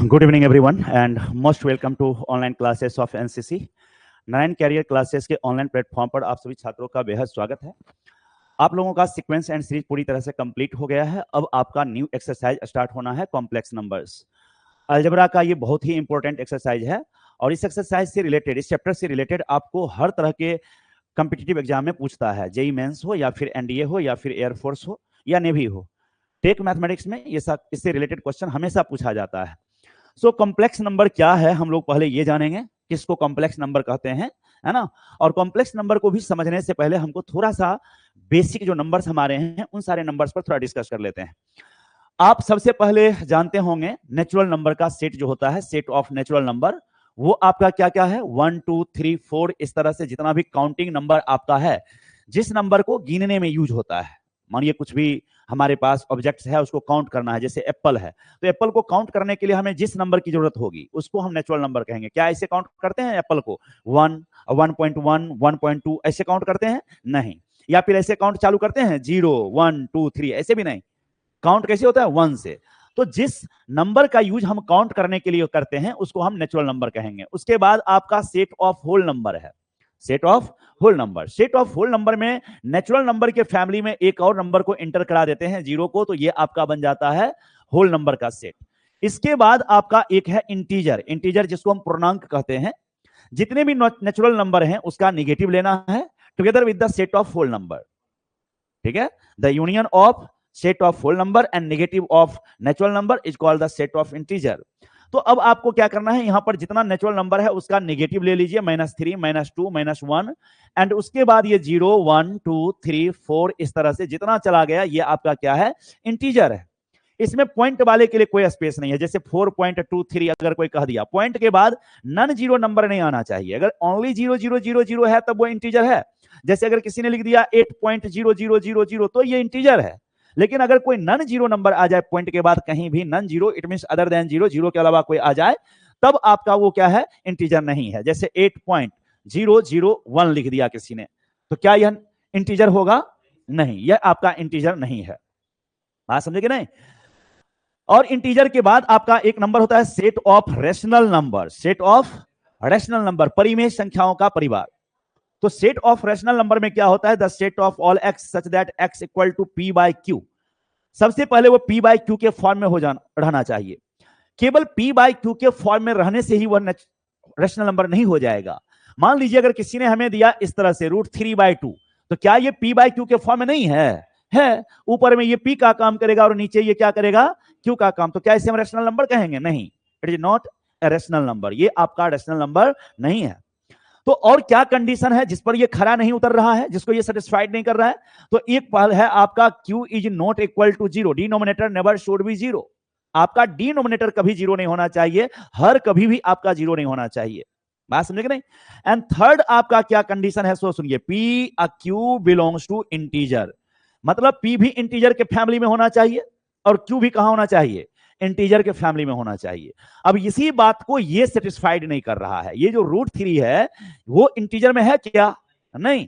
Good evening everyone and most welcome to online classes of NCC। Narayan career classes के online platform पर आप सभी छात्रों का बेहद स्वागत है। आप लोगों का सीक्वेंस एंड सीरीज पूरी तरह से कंप्लीट हो गया है। अब आपका न्यू एक्सरसाइज स्टार्ट होना है, कॉम्प्लेक्स नंबर्स। अलजेब्रा का ये बहुत ही इंपॉर्टेंट एक्सरसाइज है और इस एक्सरसाइज से रिलेटेड, इस चैप्टर से रिलेटेड आपको हर तरह के कॉम्पिटिटिव एग्जाम में पूछता है, जेई मेंस हो या फिर एनडीए हो या फिर एयरफोर्स हो या नेवी हो। टेक मैथमेटिक्स में ये सब इससे रिलेटेड क्वेश्चन हमेशा पूछा जाता है। सो कॉम्प्लेक्स नंबर क्या है, हम लोग पहले ये जानेंगे किसको कॉम्प्लेक्स नंबर कहते हैं, है ना। और कॉम्प्लेक्स नंबर को भी समझने से पहले हमको थोड़ा सा बेसिक जो नंबर्स हमारे हैं उन सारे नंबर्स पर थोड़ा डिस्कस कर लेते हैं। आप सबसे पहले जानते होंगे नेचुरल नंबर का सेट जो होता है, सेट ऑफ नेचुरल नंबर, वो आपका क्या क्या है, 1 2 3 4 इस तरह से जितना भी काउंटिंग नंबर आपका है, जिस नंबर को गिनने में यूज होता है। मानिए कुछ भी हमारे पास ऑब्जेक्ट्स है, उसको काउंट करना है, जैसे एप्पल है, तो एप्पल को काउंट करने के लिए हमें जिस नंबर की जरूरत होगी उसको हम नेचुरल नंबर कहेंगे। क्या ऐसे काउंट करते हैं एप्पल को 1, 1.1, 1.2 ऐसे काउंट करते हैं? नहीं। या फिर ऐसे काउंट चालू करते हैं 0 1 2 3, ऐसे भी नहीं। काउंट कैसे होता है? 1 से। तो जिस नंबर का यूज हम काउंट करने के लिए करते हैं उसको हम नेचुरल नंबर कहेंगे। उसके बाद आपका सेट ऑफ होल नंबर है, set of whole number. Set of whole number में नेचुरल नंबर के फैमिली में एक और नंबर को एंटर करा देते हैं, 0 को, तो ये आपका बन जाता है होल नंबर का सेट। इसके बाद आपका एक है इंटीजर, इंटीजर जिसको हम पूर्णांक कहते हैं। जितने भी नेचुरल नंबर हैं उसका निगेटिव लेना है together with the set of whole number, ठीक है। The union of set of whole number and negative of natural number is called the set of integer. तो अब आपको क्या करना है, यहां पर जितना नेचुरल नंबर है उसका नेगेटिव ले लीजिए, -3, -2, -1, एंड उसके बाद ये 0 1 2 3 4 इस तरह से जितना चला गया ये आपका क्या है, इंटीजर है। इसमें पॉइंट वाले के लिए कोई स्पेस नहीं है, जैसे 4.23 अगर कोई कह दिया, पॉइंट के बाद नन जीरो नंबर नहीं आना चाहिए। अगर ओनली 0 0 0 0 है तब वो इंटीजर है। जैसे अगर किसी ने लिख दिया 8.0000 तो ये इंटीजर है। लेकिन अगर कोई नन जीरो नंबर आ जाए पॉइंट के बाद कहीं भी, none zero it means other than zero, zero के अलावा कोई आ जाए, तब आपका वो क्या है, इंटीजर नहीं है। जैसे 8.001 लिख दिया किसी ने, तो क्या यह इंटीजर होगा? नहीं, यह आपका इंटीजर नहीं है। बात समझे कि नहीं? और इंटीजर के बाद आपका एक नंबर होता है set of rational number, set of rational number, परिमेय संख्याओं का परिवार। तो सेट ऑफ रेशनल नंबर में क्या होता है, the set of all x such that x equal to p by q. सबसे पहले वो पी बाय क्यू के फॉर्म में हो जाना रहना चाहिए। केवल पी बाय क्यू के फॉर्म में रहने से ही वह रेशनल नंबर नहीं हो जाएगा। मान लीजिए अगर किसी ने हमें दिया इस तरह से √3/2, तो क्या ये पी बाय क्यू के फॉर्म में नहीं है? ऊपर में ये पी का काम करेगा और नीचे ये क्या करेगा, क्यू का काम। तो क्या इसे हम रेशनल नंबर कहेंगे? नहीं, it is not a rational number, ये आपका रेशनल नंबर नहीं है। तो और क्या कंडीशन है जिस पर ये खरा नहीं उतर रहा है, जिसको ये सेटिस्फाइड नहीं कर रहा है? तो एक पहल है आपका q is not equal to 0, denominator never should be 0। आपका डिनोमिनेटर कभी 0 नहीं होना चाहिए, हर कभी भी आपका 0 नहीं होना चाहिए। बात समझे कि नहीं? एंड थर्ड आपका क्या कंडीशन है, सो सुनिए, p a q belongs to integer. मतलब p भी इंटीजर के फैमिली में होना चाहिए और q भी कहां होना चाहिए, इंटीजर के फैमिली में होना चाहिए। अब इसी बात को ये सेटिस्फाइड नहीं कर रहा है। ये जो √3 है वो इंटीजर में है क्या? नहीं।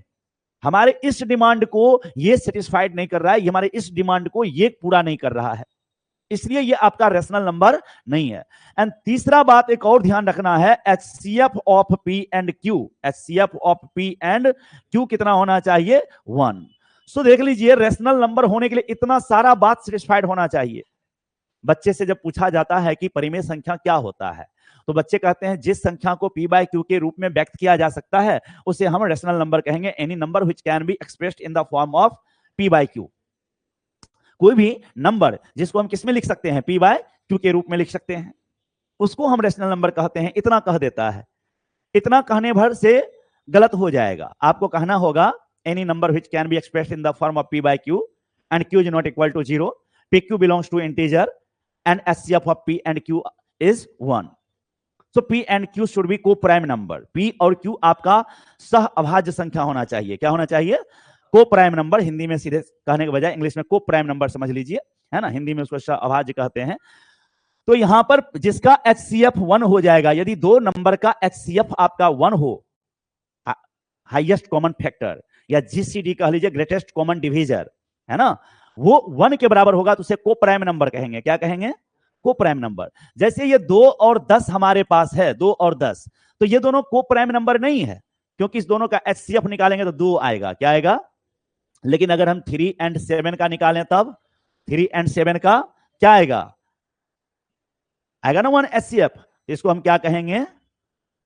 हमारे इस डिमांड को ये सेटिस्फाइड नहीं कर रहा है, हमारे इस डिमांड को ये पूरा नहीं कर रहा है, इसलिए ये आपका रेशनल नंबर नहीं है। एंड तीसरा बात एक और ध्यान रखना है, HCF of P and Q, HCF of P and Q कितना होना चाहिए? 1। सो देख लीजिए, रेशनल नंबर होने के लिए इतना सारा बात सेटिस्फाइड होना चाहिए। बच्चे से जब पूछा जाता है कि परिमेय संख्या क्या होता है, तो बच्चे कहते हैं जिस संख्या को p बाय क्यू के रूप में व्यक्त किया जा सकता है उसे हम रेशनल नंबर कहेंगे। Any number which can be expressed in the form of p by q. कोई भी नंबर जिसको हम किस में लिख सकते हैं, p बाय क्यू के रूप में लिख सकते हैं, उसको हम रेशनल नंबर कहते हैं। इतना कह देता है, इतना कहने भर से गलत हो जाएगा। आपको कहना होगा any number which can be expressed in the form of p by q and q is not equal to 0, pq belongs to integer and HCF of P and Q is 1. So P and Q should be co-prime number. P और Q आपका सह अभाज्य संख्या होना चाहिए। क्या होना चाहिए? Co-prime number. हिंदी में सीधे कहने के बजाय इंग्लिश में को-प्राइम नंबर समझ लीजिए, है ना, हिंदी में उसको सह अभाज्य कहते हैं। तो यहां पर जिसका HCF 1 हो जाएगा, यदि दो नंबर का HCF आपका 1 हो, हाईएस्ट कॉमन फैक्टर, या GCD कह लीजिए, ग्रेटेस्ट कॉमन डिवीजर, है ना, वो 1 के बराबर होगा तो उसे को प्राइम नंबर कहेंगे। क्या कहेंगे? को प्राइम नंबर। जैसे ये 2 और 10 हमारे पास है, 2 और 10, तो ये दोनों को प्राइम नंबर नहीं है, क्योंकि इस दोनों का HCF निकालेंगे तो 2 आएगा, क्या आएगा। लेकिन अगर हम 3 and 7 का निकालें तब 3 and 7 का क्या आएगा, आएगा ना 1 HCF। इसको हम क्या कहेंगे,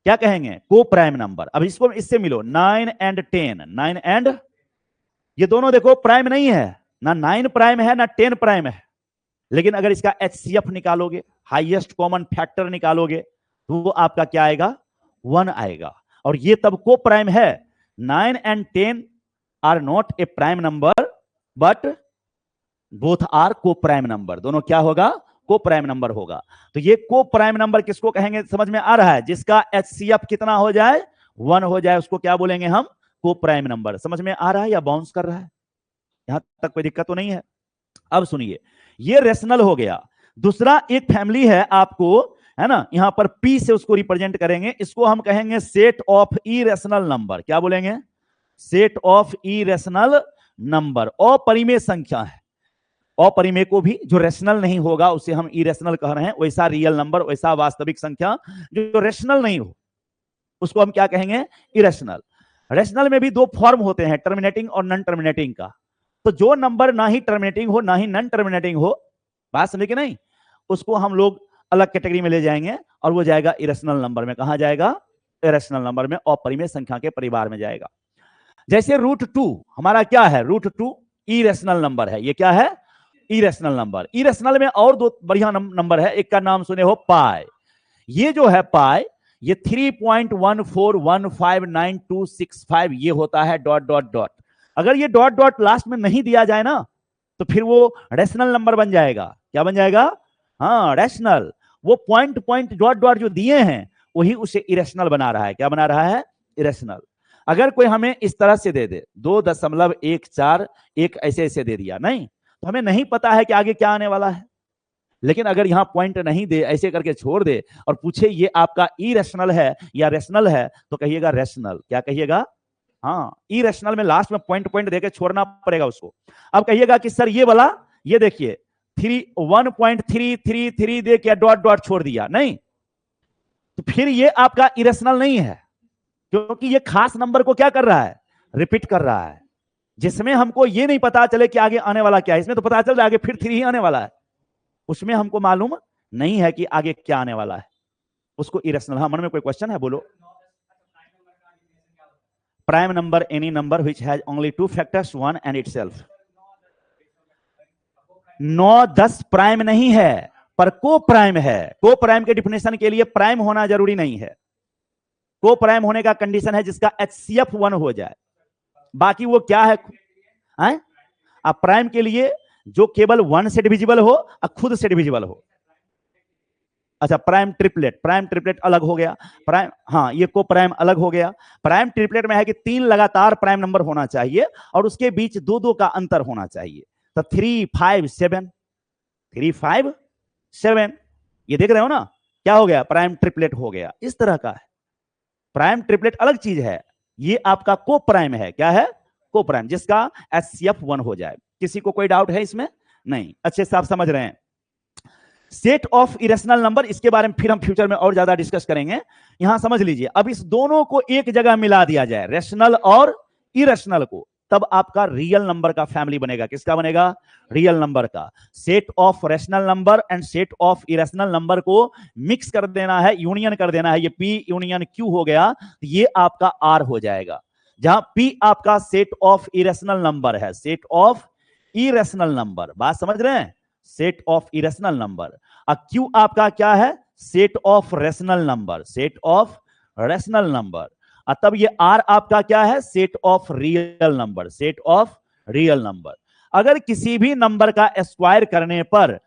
क्या कहेंगे, को प्राइम नंबर। अब इसको इससे मिलो 9 and 10, 9 and, ये दोनों देखो प्राइम नहीं है, ना 9 प्राइम है ना 10 प्राइम है, लेकिन अगर इसका HCF निकालोगे, हाईएस्ट कॉमन फैक्टर निकालोगे, तो वो आपका क्या आएगा, 1 आएगा। और ये तब को प्राइम है। 9 and 10 are not a prime number but both are coprime number. दोनों क्या होगा, को प्राइम नंबर होगा। तो ये को प्राइम नंबर किसको कहेंगे, समझ में आ रहा है, जिसका HCF कितना हो जाए, 1 हो जाए, उसको क्या बोलेंगे हम, को प्राइम नंबर। समझ में आ रहा है या बाउंस कर रहा है, यहां तक कोई दिक्कत तो नहीं है। अब सुनिए, ये रेशनल हो गया। दूसरा एक फैमिली है आपको, है ना, यहां पर P से उसको रिप्रेजेंट करेंगे, इसको हम कहेंगे सेट ऑफ इरेशनल नंबर। क्या बोलेंगे, सेट ऑफ इरेशनल नंबर। अपरिमेय संख्या है, अपरिमेय को भी जो रेशनल नहीं होगा उसे हम इरेशनल कह रहे हैं, वैसा रियल नंबर, वैसा वास्तविक संख्या जो रेशनल नहीं हो उसको हम क्या कहेंगे, इरेशनल। रेशनल में भी 2 फॉर्म होते हैं, टर्मिनेटिंग और नॉन टर्मिनेटिंग का। तो जो नंबर ना ही टर्मिनेटिंग हो ना ही नॉन टर्मिनेटिंग हो, बात समझे कि नहीं, उसको हम लोग अलग कैटेगरी में ले जाएंगे और वो जाएगा इरेशनल नंबर में। कहां जाएगा, इरेशनल नंबर में, अपरिमेय संख्या के परिवार में जाएगा। जैसे √2 हमारा क्या है, √2 इरेशनल नंबर है। ये क्या है, इरेशनल नंबर। इरेशनल में और 2 बढ़िया नंबर है, एक का नाम सुने हो पाई। ये जो है पाई, ये 3.1415925 ये होता है डॉट डॉट डॉट। अगर ये डॉट डॉट लास्ट में नहीं दिया जाए ना, तो फिर वो रैशनल नंबर बन जाएगा। क्या बन जाएगा, हाँ रैशनल। वो पॉइंट पॉइंट डॉट डॉट जो दिए हैं वही उसे इरेशनल बना रहा है। क्या बना रहा है, इरेशनल। अगर कोई हमें इस तरह से दे दे 2.14 ऐसे ऐसे दे दिया, नहीं तो हमें नहीं पता है कि आगे क्या आने वाला है। लेकिन अगर यहां पॉइंट नहीं दे, ऐसे करके छोड़ दे और पूछे ये आपका इरेशनल है या रैशनल है, तो कहिएगा रैशनल। क्या कहिएगा, हाँ इरेशनल में लास्ट में पॉइंट पॉइंट देके छोड़ना पड़ेगा उसको। अब कहिएगा कि सर ये वाला, ये देखिए 1.333 दे के डॉट डॉट छोड़ दिया, नहीं तो फिर ये आपका इरेशनल नहीं है, क्योंकि ये खास नंबर को क्या कर रहा है, रिपीट कर रहा है। जिसमें हमको ये नहीं पता चले कि आगे आने वाला क्या है, इसमें तो पता चल रहा है आगे फिर 3 ही आने वाला है, उसमें हमको मालूम नहीं है कि आगे क्या आने वाला है, उसको इरेशनल। हाँ मन में कोई क्वेश्चन है, बोलो। Prime number any number which has only 2 factors 1 and itself. 9-10 prime नहीं है पर को प्राइम है। को प्राइम के डिफिनेशन के लिए प्राइम होना जरूरी नहीं है। को प्राइम होने का कंडीशन है जिसका HCF 1 हो जाए। बाकी वो क्या है, आप प्राइम के लिए जो केवल 1 से डिविजिबल हो और खुद से डिविजिबल हो। अच्छा प्राइम ट्रिपलेट, प्राइम ट्रिपलेट अलग हो गया। प्राइम, हाँ ये को प्राइम अलग हो गया। प्राइम ट्रिपलेट में है कि 3 लगातार प्राइम नंबर होना चाहिए और उसके बीच 2-2 का अंतर होना चाहिए। तो 3, 5, 7, 3, 5, 7, ये देख रहे हो ना, क्या हो गया, प्राइम ट्रिपलेट हो गया। इस तरह का है। प्राइम ट्रिपलेट अलग चीज है, ये आपका को प्राइम है। क्या है, को प्राइम, जिसका HCF 1 हो जाए। किसी को कोई डाउट है इसमें, नहीं, अच्छे से आप समझ रहे हैं। सेट ऑफ इरेशनल नंबर, इसके बारे में फिर हम फ्यूचर में और ज्यादा डिस्कस करेंगे। यहां समझ लीजिए, अब इस दोनों को एक जगह मिला दिया जाए, रेशनल और इरेशनल को, तब आपका रियल नंबर का फैमिली बनेगा। किसका बनेगा, रियल नंबर का। Set of rational number and set of irrational number को मिक्स कर देना है, यूनियन कर देना है। ये P यूनियन Q हो गया, तो ये आपका R हो जाएगा। जहां P आपका सेट ऑफ इरेशनल नंबर है, सेट ऑफ इरेशनल नंबर, बात समझ रहे हैं, सेट ऑफ इरेशनल नंबर। और Q आपका क्या है, set of rational number, set of rational number. तब ये R आपका क्या है, set of real number, set of real number. अगर किसी भी नंबर का स्क्वायर करने पर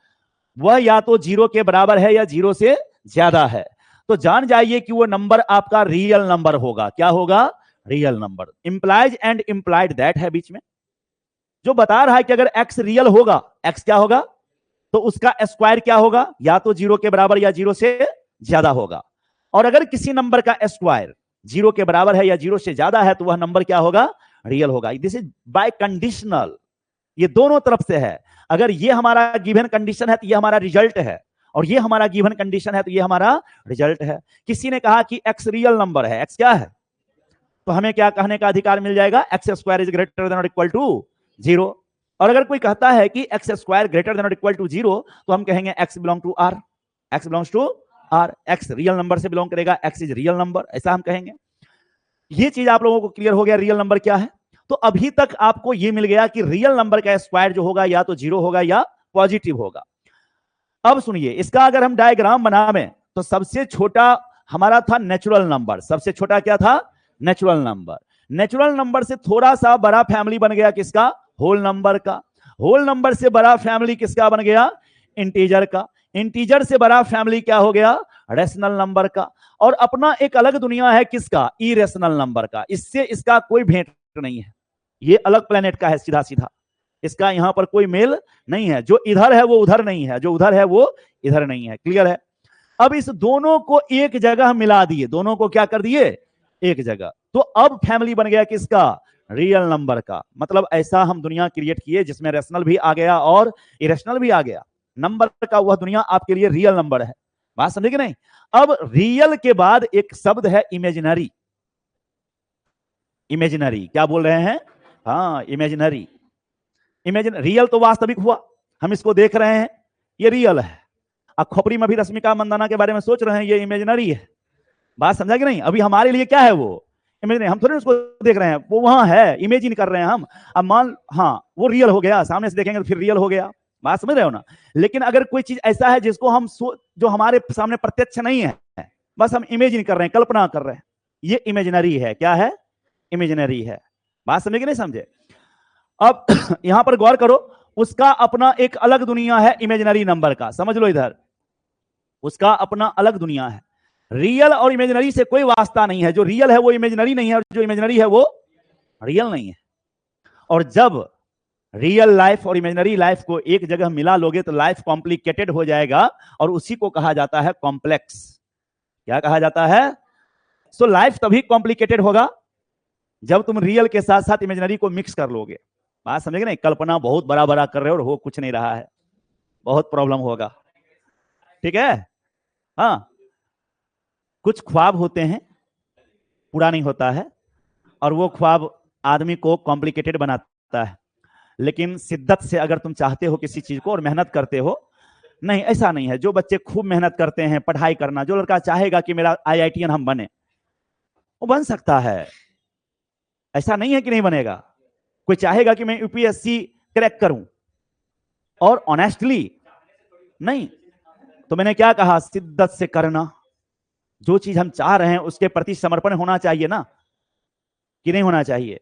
वह या तो 0 के बराबर है या 0 से ज्यादा है, तो जान जाइए कि वो नंबर आपका रियल नंबर होगा। क्या होगा, real number. Implies and implied that है बीच में, जो बता रहा है कि अगर x रियल होगा, x क्या होगा, तो उसका स्क्वायर क्या होगा, या तो 0 के बराबर या 0 से ज्यादा होगा। और अगर किसी नंबर का स्क्वायर 0 के बराबर है या 0 से ज्यादा है, तो वह नंबर क्या होगा, रियल होगा। दिस इज बाय कंडीशनल, ये दोनों तरफ से है। अगर ये हमारा गिवन कंडीशन है तो ये हमारा रिजल्ट है, और ये हमारा गिवन कंडीशन है, तो ये हमारा रिजल्ट है। किसी ने कहा कि x रियल नंबर है, x क्या है, तो हमें क्या कहने का अधिकार मिल जाएगा, x square is greater than और इक्वल टू 0। और अगर कोई कहता है कि एक्स स्क्वायर ग्रेटर देन और इक्वल टू 0, तो हम कहेंगे x belong to r, x belongs to r, x real number से बिलोंग करेगा, x इज रियल नंबर, ऐसा हम कहेंगे। ये चीज आप लोगों को क्लियर हो गया रियल नंबर क्या है। तो अभी तक आपको ये मिल गया कि रियल नंबर का स्क्वायर जो होगा या तो 0 होगा या पॉजिटिव होगा। अब सुनिए, इसका अगर हम डायग्राम बनावे तो सबसे छोटा हमारा था नेचुरल नंबर। सबसे छोटा क्या था, नेचुरल नंबर। नेचुरल नंबर से थोड़ा सा बड़ा फैमिली बन गया किसका, होल नंबर का। होल नंबर से बड़ा फैमिली किसका बन गया, इंटीजर का। इंटीजर से बड़ा फैमिली क्या हो गया, रेशनल नंबर का। और अपना एक अलग दुनिया है किसका, इरेशनल नंबर का। इससे इसका कोई भेंट नहीं है, ये अलग प्लेनेट का है सीधा सीधा, इसका यहां पर कोई मेल नहीं है। जो इधर है वो उधर नहीं है, जो उधर है वो इधर नहीं है। क्लियर है। अब इस दोनों को एक जगह मिला दिए, दोनों को क्या कर दिए, एक जगह। तो अब फैमिली बन गया किसका, रियल नंबर का। मतलब ऐसा हम दुनिया क्रिएट किए जिसमें रेशनल भी आ गया और इरेशनल भी आ गया। नंबर का वह दुनिया आपके लिए रियल नंबर है। बात समझे कि नहीं। अब रियल के बाद एक शब्द है इमेजिनरी। इमेजिनरी क्या बोल रहे हैं, हाँ इमेजिनरी। इमेजिन, रियल तो वास्तविक हुआ, हम इसको देख रहे हैं, ये रियल है। अब खोपड़ी में भी रश्मिका मंदाना के बारे में सोच रहे हैं, ये इमेजिनरी है। बात समझा कि नहीं। अभी हमारे लिए क्या है वो इमेजिनरी, हम थोड़ी उसको देख रहे हैं, वो वहां है, इमेजिन कर रहे हैं हम। अब मान, हाँ वो रियल हो गया, सामने से देखेंगे तो फिर रियल हो गया। बात समझ रहे हो ना। लेकिन अगर कोई चीज ऐसा है जिसको हम जो हमारे सामने प्रत्यक्ष नहीं है, बस हम इमेजिन कर रहे हैं, कल्पना कर रहे हैं, ये इमेजिनरी है। क्या है, इमेजिनरी है। बात समझे कि नहीं समझे। अब यहां पर गौर करो, उसका अपना एक अलग दुनिया है इमेजिनरी नंबर का, समझ लो इधर, उसका अपना अलग दुनिया है। रियल और इमेजिनरी से कोई वास्ता नहीं है, जो रियल है वो इमेजिनरी नहीं है, और जो इमेजिनरी है वो रियल नहीं है। और जब रियल लाइफ और इमेजिनरी लाइफ को एक जगह मिला लोगे तो लाइफ कॉम्प्लिकेटेड हो जाएगा, और उसी को कहा जाता है कॉम्प्लेक्स। क्या कहा जाता है, सो लाइफ तभी कॉम्प्लिकेटेड होगा जब तुम रियल के साथ साथ इमेजिनरी को मिक्स कर लोगे। बात समझेंगे नहीं, कल्पना बहुत बड़ा बड़ा कर रहे हो और हो कुछ नहीं रहा है, बहुत प्रॉब्लम होगा। ठीक है। हाँ, कुछ ख्वाब होते हैं पूरा नहीं होता है, और वो ख्वाब आदमी को कॉम्प्लिकेटेड बनाता है। लेकिन शिद्दत से अगर तुम चाहते हो किसी चीज को और मेहनत करते हो, नहीं ऐसा नहीं है। जो बच्चे खूब मेहनत करते हैं, पढ़ाई करना, जो लड़का चाहेगा कि मेरा IITian हम बने, वो बन सकता है, ऐसा नहीं है कि नहीं बनेगा। कोई चाहेगा कि मैं UPSC क्रैक करूं और ऑनेस्टली नहीं, तो मैंने क्या कहा, शिद्दत से करना। जो चीज हम चाह रहे हैं उसके प्रति समर्पण होना चाहिए ना, कि नहीं होना चाहिए।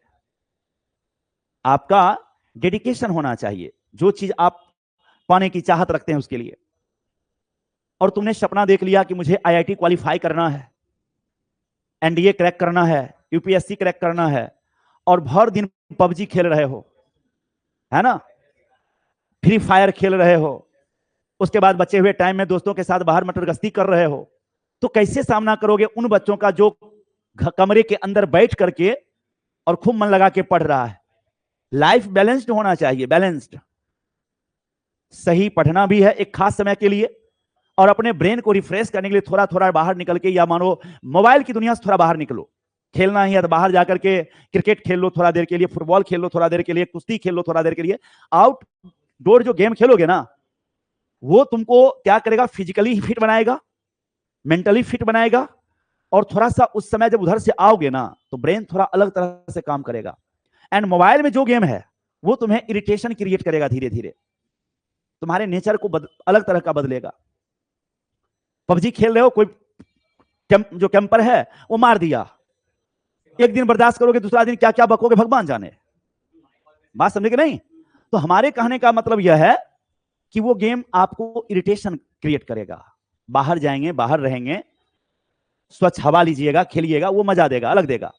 आपका डेडिकेशन होना चाहिए, जो चीज आप पाने की चाहत रखते हैं उसके लिए। और तुमने सपना देख लिया कि मुझे IIT क्वालिफाई करना है, NDA क्रैक करना है, UPSC क्रैक करना है, और भर दिन PUBG खेल रहे हो, है ना, फ्री फायर खेल रहे हो, उसके बाद बचे हुए टाइम में दोस्तों के साथ बाहर मटर गश्ती कर रहे हो, तो कैसे सामना करोगे उन बच्चों का जो कमरे के अंदर बैठ करके और खूब मन लगा के पढ़ रहा है। लाइफ बैलेंस्ड होना चाहिए, बैलेंस्ड। सही पढ़ना भी है एक खास समय के लिए, और अपने ब्रेन को रिफ्रेश करने के लिए थोड़ा थोड़ा बाहर निकल के, या मानो मोबाइल की दुनिया से थोड़ा बाहर निकलो। खेलना ही है तो बाहर जाकर के क्रिकेट खेल लो थोड़ा देर के लिए, फुटबॉल खेल लो थोड़ा देर के लिए, कुश्ती खेल लो थोड़ा देर के लिए। आउटडोर जो गेम खेलोगे ना, वो तुमको क्या करेगा, फिजिकली फिट बनाएगा, मेंटली फिट बनाएगा, और थोड़ा सा उस समय जब उधर से आओगे ना तो ब्रेन थोड़ा अलग तरह से काम करेगा। एंड मोबाइल में जो गेम है वो तुम्हें इरिटेशन क्रिएट करेगा, धीरे धीरे तुम्हारे नेचर को अलग तरह का बदलेगा। PUBG खेल रहे हो, कोई जो कैंपर है वो मार दिया, एक दिन बर्दाश्त करोगे, दूसरा दिन क्या क्या बकोगे भगवान जाने। बात समझे कि नहीं। तो हमारे कहने का मतलब यह है कि वो गेम आपको इरिटेशन क्रिएट करेगा। बाहर जाएंगे, बाहर रहेंगे, स्वच्छ हवा लीजिएगा, खेलिएगा, वो मजा देगा, अलग देगा।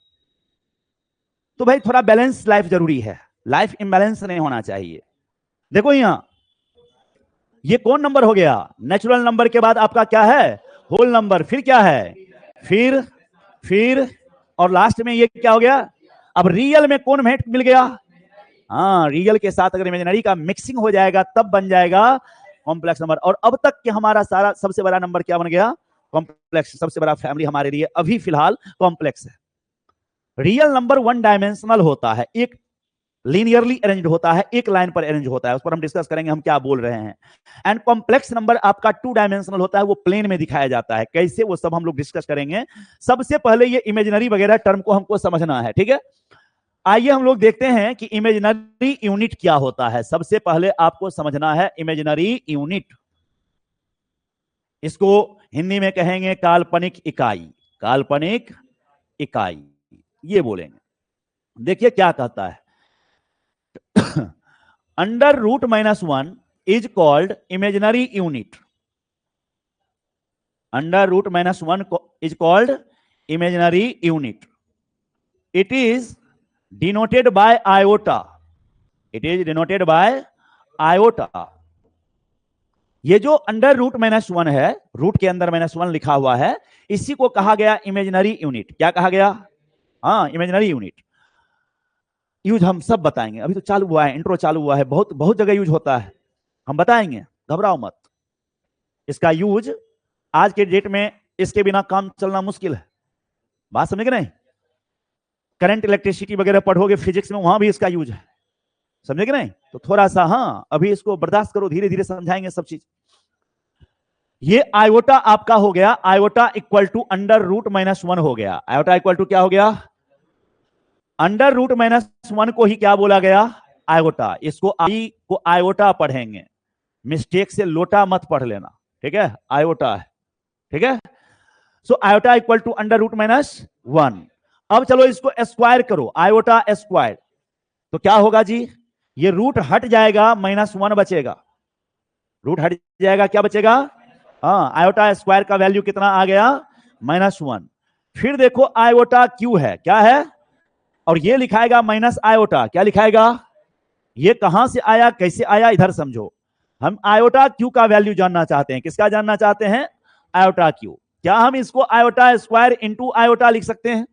तो भाई थोड़ा बैलेंस लाइफ जरूरी है, लाइफ इम्बैलेंस नहीं होना चाहिए। देखो यहां ये कौन नंबर हो गया, नेचुरल नंबर के बाद आपका क्या है, होल नंबर, फिर क्या है, फिर और लास्ट में ये क्या हो गया। अब रियल में कौन भेंट मिल गया, हाँ रियल के साथ अगर इमेजिनरी का मिक्सिंग हो जाएगा तब बन जाएगा कॉम्प्लेक्स नंबर। और अब तक के हमारा सारा सबसे बड़ा नंबर क्या बन गया? कॉम्प्लेक्स। सबसे बड़ा फैमिली हमारे लिए अभी फिलहाल कॉम्प्लेक्स है। रियल नंबर वन डायमेंशनल होता है, एक लीनियरली अरेंज्ड होता है, एक लाइन पर अरेंज होता है, उस पर हम डिस्कस करेंगे हम क्या बोल रहे हैं। एंड कॉम्प्लेक्स नंबर आपका टू डायमेंशनल होता है, वो प्लेन में दिखाया जाता है। कैसे, वो सब हम लोग डिस्कस करेंगे। सबसे पहले ये इमेजिनरी वगैरह टर्म को हमको समझना है, ठीक है। आइए हम लोग देखते हैं कि इमेजिनरी यूनिट क्या होता है। सबसे पहले आपको समझना है इमेजिनरी यूनिट। इसको हिंदी में कहेंगे काल्पनिक इकाई। काल्पनिक इकाई ये बोलेंगे। देखिए क्या कहता है, under root -1 is called imaginary unit. Under root -1 is called imaginary unit. It is denoted by iota. It is denoted by iota. ये जो अंडर रूट -1 है, रूट के अंदर -1 लिखा हुआ है, इसी को कहा गया इमेजिनरी यूनिट। क्या कहा गया? हाँ, इमेजिनरी यूनिट। यूज हम सब बताएंगे, अभी तो चालू हुआ है, इंट्रो चालू हुआ है, बहुत बहुत जगह यूज होता है, हम बताएंगे, घबराओ मत। इसका यूज आज के डेट में इसके बिना काम चलना मुश्किल है। बात समझ गए नहीं? करंट इलेक्ट्रिसिटी वगैरह पढ़ोगे फिजिक्स में, वहां भी इसका यूज है, समझे कि नहीं? तो थोड़ा सा हाँ अभी इसको बर्दाश्त करो, धीरे धीरे समझाएंगे सब चीज। ये आयोटा आपका हो गया, iota equal to under root -1 हो गया। आयोटा इक्वल टू क्या हो गया? अंडर रूट -1 को ही क्या बोला गया? आयोटा। इसको आई को आयोटा पढ़ेंगे, मिस्टेक से लोटा मत पढ़ लेना, ठीक है? आयोटा है, ठीक है। So iota equal to under root -1। अब चलो इसको स्क्वायर करो, आयोटा स्क्वायर, तो क्या होगा जी? ये रूट हट जाएगा, -1 बचेगा। रूट हट जाएगा, क्या बचेगा? हाँ, आयोटा स्क्वायर का वैल्यू कितना आ गया? -1। फिर देखो आयोटा क्यू है, क्या है? और ये लिखाएगा माइनस आयोटा। क्या लिखाएगा? ये कहां से आया, कैसे आया, इधर समझो। हम आयोटा क्यू का वैल्यू जानना चाहते हैं। किसका जानना चाहते हैं? Iota Q. क्या हम इसको आयोटा स्क्वायर इंटू आयोटा लिख सकते हैं?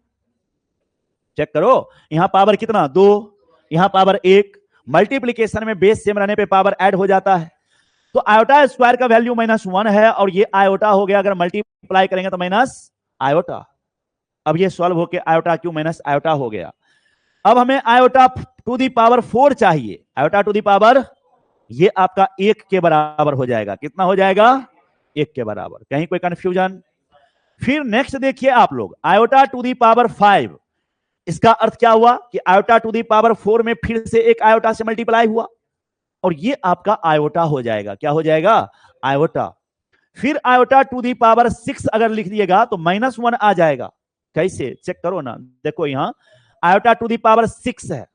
चेक करो, यहां पावर कितना? 2, यहां पावर 1। मल्टीप्लीकेशन में बेस सेम रहने पे पावर ऐड हो जाता है। तो आयोटा स्क्वायर का वैल्यू -1 है और ये आयोटा हो गया। अगर मल्टीप्लाई करेंगे तो माइनस आयोटा। अब ये सॉल्व होके आयोटा क्यू माइनस आयोटा हो गया। अब हमें आयोटा टू दी पावर 4 चाहिए। आयोटा टू दी पावर, ये आपका 1 के बराबर हो जाएगा। कितना हो जाएगा? 1 के बराबर। कहीं कोई कंफ्यूजन? फिर नेक्स्ट देखिए आप लोग, आयोटा टू दी पावर 5। इसका अर्थ क्या हुआ कि आयोटा टू दी पावर 4 में फिर से एक आयोटा से मल्टीप्लाई हुआ और ये आपका आयोटा हो जाएगा। क्या हो जाएगा? आयोटा। फिर आयोटा टू दी पावर 6 अगर लिख दिएगा तो -1 आ जाएगा। कैसे? चेक करो ना, देखो यहां आयोटा टू दी पावर 6 है।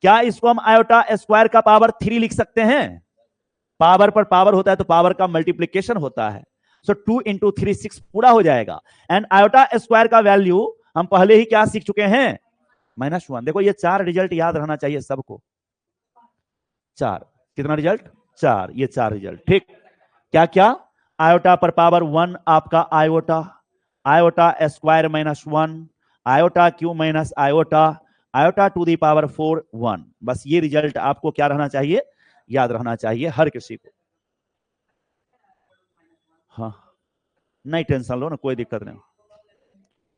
क्या इसको हम आयोटा स्क्वायर का पावर 3 लिख सकते हैं? पावर पर पावर होता है तो पावर का मल्टीप्लीकेशन होता है। सो 2 इंटू 3 6 पूरा हो जाएगा। एंड आयोटा स्क्वायर का वैल्यू हम पहले ही क्या सीख चुके हैं? -1। देखो ये 4 रिजल्ट याद रहना चाहिए सबको। 4, कितना रिजल्ट? 4, ये 4 रिजल्ट, ठीक। क्या क्या? आयोटा पर पावर 1 आपका iota, iota square -1, iota cube minus iota, iota to the power 4 1। बस ये रिजल्ट आपको क्या रहना चाहिए? याद रहना चाहिए हर किसी को। हाँ, नहीं टेंशन लो ना, कोई दिक्कत नहीं।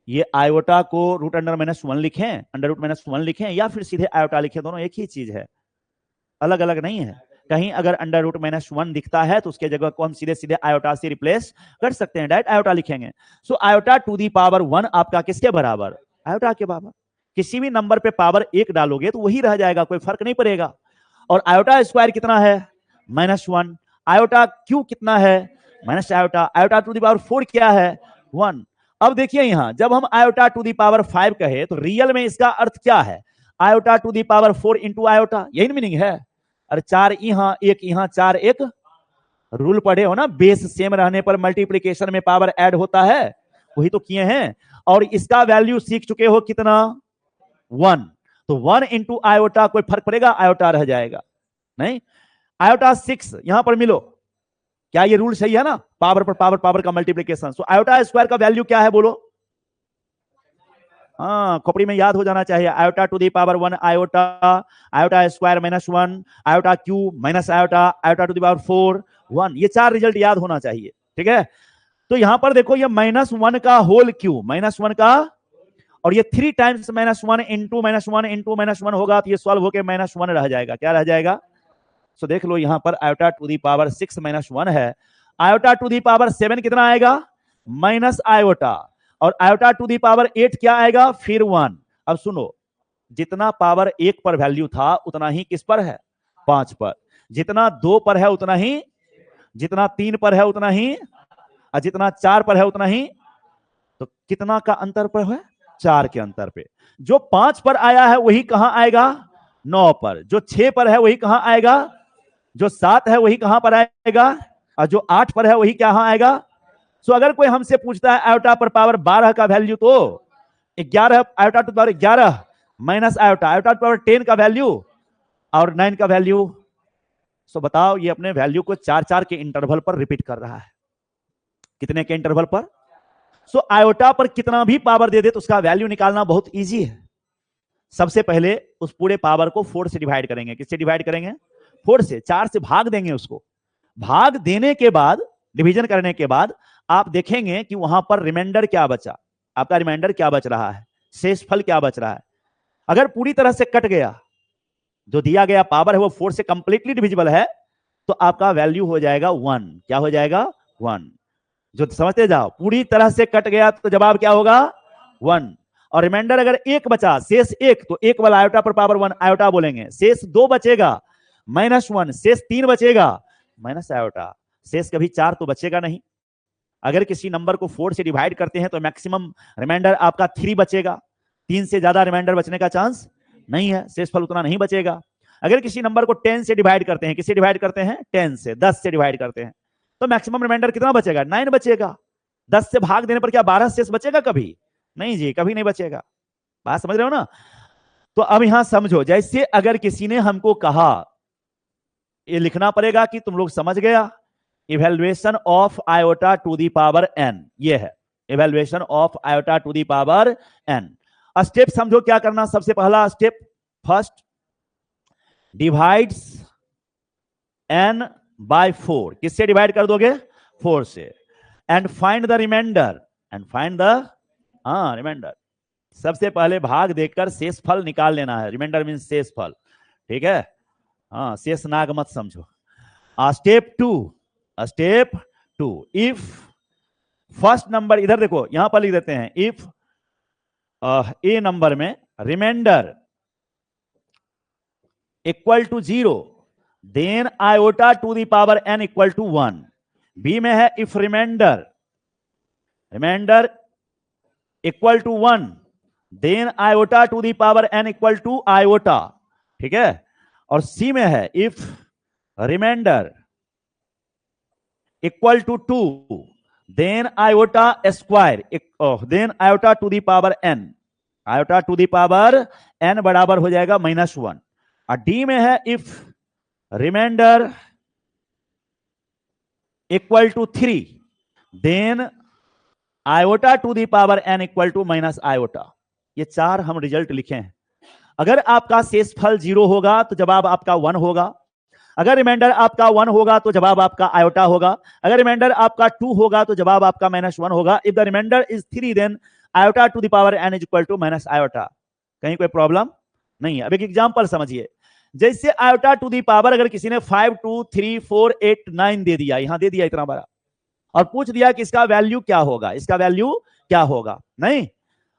ये आयोटा को रूट अंडर -1 लिखें, अंडर रूट -1 लिखें, या फिर सीधे आयोटा लिखें, दोनों एक ही चीज है, अलग अलग नहीं है। कहीं अगर अंडर रूट -1 दिखता है तो उसके जगह को हम सीधे सीधे आयोटा से रिप्लेस कर सकते हैं, डायरेक्ट आयोटा लिखेंगे। So iota to the power 1 आपका किसके बराबर? आयोटा के बराबर। किसी भी नंबर पे पावर 1 डालोगे तो वही रह जाएगा, कोई फर्क नहीं पड़ेगा। और आयोटा स्क्वायर कितना है? -1। आयोटा क्यू कितना है? Minus iota. Iota to the power 4 क्या है? 1। अब देखिए यहां जब हम आयोटा टू दी पावर 5 कहे तो रियल में इसका अर्थ क्या है? Iota to the power 4 into iota, यही मीनिंग है। अरे 4 यहां 1 यहां 4 1, रूल पढ़े हो ना, बेस सेम रहने पर मल्टीप्लीकेशन में पावर ऐड होता है, वही तो किए हैं। और इसका वैल्यू सीख चुके हो कितना? 1। तो 1 इंटू आयोटा, कोई फर्क पड़ेगा? आयोटा रह जाएगा नहीं। आयोटा 6 यहां पर मिलो, क्या ये रूल सही है ना? पावर पर पावर, पावर का मल्टीप्लीकेशन। सो आयोटा स्क्वायर का वैल्यू क्या है बोलो? हाँ, खोपड़ी में याद हो जाना चाहिए। Iota to the power 1 iota, iota square -1, iota cube minus iota, iota to the power 4 1। ये 4 रिजल्ट याद होना चाहिए, ठीक है। तो यहां पर देखो ये -1 का होल क्यूब, -1 का, और ये 3 टाइम्स -1 इंटू -1 इंटू -1 होगा, तो ये सॉल्व होकर -1 रह जाएगा। क्या रह जाएगा? सो देख लो यहां पर आयोटा टू दी पावर 6 -1 है, आयोटा टू दी पावर 7 कितना आएगा? माइनस आयोटा, और आयोटा टू दी पावर 8 क्या आएगा? फिर 1। अब सुनो, जितना पावर 1 पर वैल्यू था उतना ही किस पर है? 5 पर। जितना 2 पर है उतना ही, जितना 3 पर है उतना ही, और जितना 4 पर है उतना ही। तो कितना का अंतर पर है? 4 के अंतर पे। जो 5 पर आया है वही कहां आएगा? 9 पर। जो 6 पर है वही कहां आएगा? जो 7 है वही कहां पर आएगा? और जो 8 पर है वही कहां आएगा? सो अगर कोई हमसे पूछता है आयोटा पर पावर 12 का वैल्यू, तो 11 iota to power 11 minus iota, iota to power 10 का वैल्यू और 9 का वैल्यू। सो बताओ, ये अपने वैल्यू को 4-4 के इंटरवल पर रिपीट कर रहा है। कितने के इंटरवल पर? सो आयोटा पर कितना भी पावर दे दे तो उसका वैल्यू निकालना बहुत इजी है। सबसे पहले उस पूरे पावर को 4 से डिवाइड करेंगे। किससे डिवाइड करेंगे? 4 से। 4 से भाग देंगे उसको। भाग देने के बाद, डिवीजन करने के बाद आप देखेंगे कि वहां पर रिमाइंडर क्या बचा। आपका रिमाइंडर क्या बच रहा है? शेषफल क्या बच रहा है? अगर पूरी तरह से कट गया, जो दिया गया पावर है वो 4 से कंप्लीटली डिविजिबल है, तो आपका वैल्यू हो जाएगा 1। क्या हो जाएगा? 1। जो समझते जाओ, पूरी तरह से कट गया तो जवाब क्या होगा? 1। और रिमाइंडर अगर 1 बचा, शेष 1, तो 1 वाला आयोटा पर पावर 1 आयोटा बोलेंगे। शेष 2 बचेगा, -1। शेष 3 बचेगा, माइनस आयोटा। शेष कभी 4 तो बचेगा नहीं। अगर किसी नंबर को 4 से डिवाइड करते हैं तो मैक्सिमम रिमाइंडर आपका 3 बचेगा। 3 से ज्यादा रिमाइंडर बचने का चांस नहीं है, शेषफल उतना नहीं बचेगा। अगर किसी नंबर को 10 से डिवाइड करते हैं, किससे डिवाइड करते हैं? 10 से, 10 से डिवाइड करते हैं, तो मैक्सिमम रिमाइंडर कितना बचेगा? 9 बचेगा। 10 से भाग देने पर क्या 12 शेष बचेगा? कभी नहीं जी, कभी नहीं बचेगा। बात समझ रहे हो ना? तो अब यहां समझो, जैसे अगर किसी ने हमको कहा, ये लिखना पड़ेगा कि तुम लोग समझ गया, evaluation of iota to the power n, ये है evaluation of iota to the power n। Step समझो क्या करना। सबसे पहला step, first divides n by 4। किससे डिवाइड कर दोगे? 4 से। And find the remainder, and find the remainder. सबसे पहले भाग देखकर शेषफल निकाल लेना है। रिमाइंडर मीन शेषफल, ठीक है। हाँ, शेष नाग मत समझो। स्टेप 2, इफ फर्स्ट नंबर, इधर देखो यहां पर लिख देते हैं, इफ ए नंबर में remainder equal to 0, then iota to the power n equal to 1। B में है if remainder equal to 1, then iota to the power n equal to iota, ठीक है। और सी में है if remainder equal to 2, then iota square, then iota to the power n, iota to the power n बराबर हो जाएगा -1। और D में है if remainder equal to 3, then iota to the power n equal to minus iota. ये 4 हम result लिखे हैं। अगर आपका शेषफल 0 होगा तो जवाब आपका 1 होगा। अगर रिमाइंडर आपका 1 होगा तो जवाब आपका आयोटा होगा। अगर रिमाइंडर आपका 2 होगा तो जवाब आपका -1 होगा। If the remainder is 3, then iota to the power n is equal to minus iota. कहीं कोई प्रॉब्लम नहीं है। अब एक एग्जांपल समझिए, जैसे आयोटा टू द पावर अगर किसी ने 5, 2, 3, 4, 8, 9 दे दिया, यहां दे दिया इतना बड़ा, और पूछ दिया कि इसका वैल्यू क्या होगा, इसका वैल्यू क्या होगा, नहीं,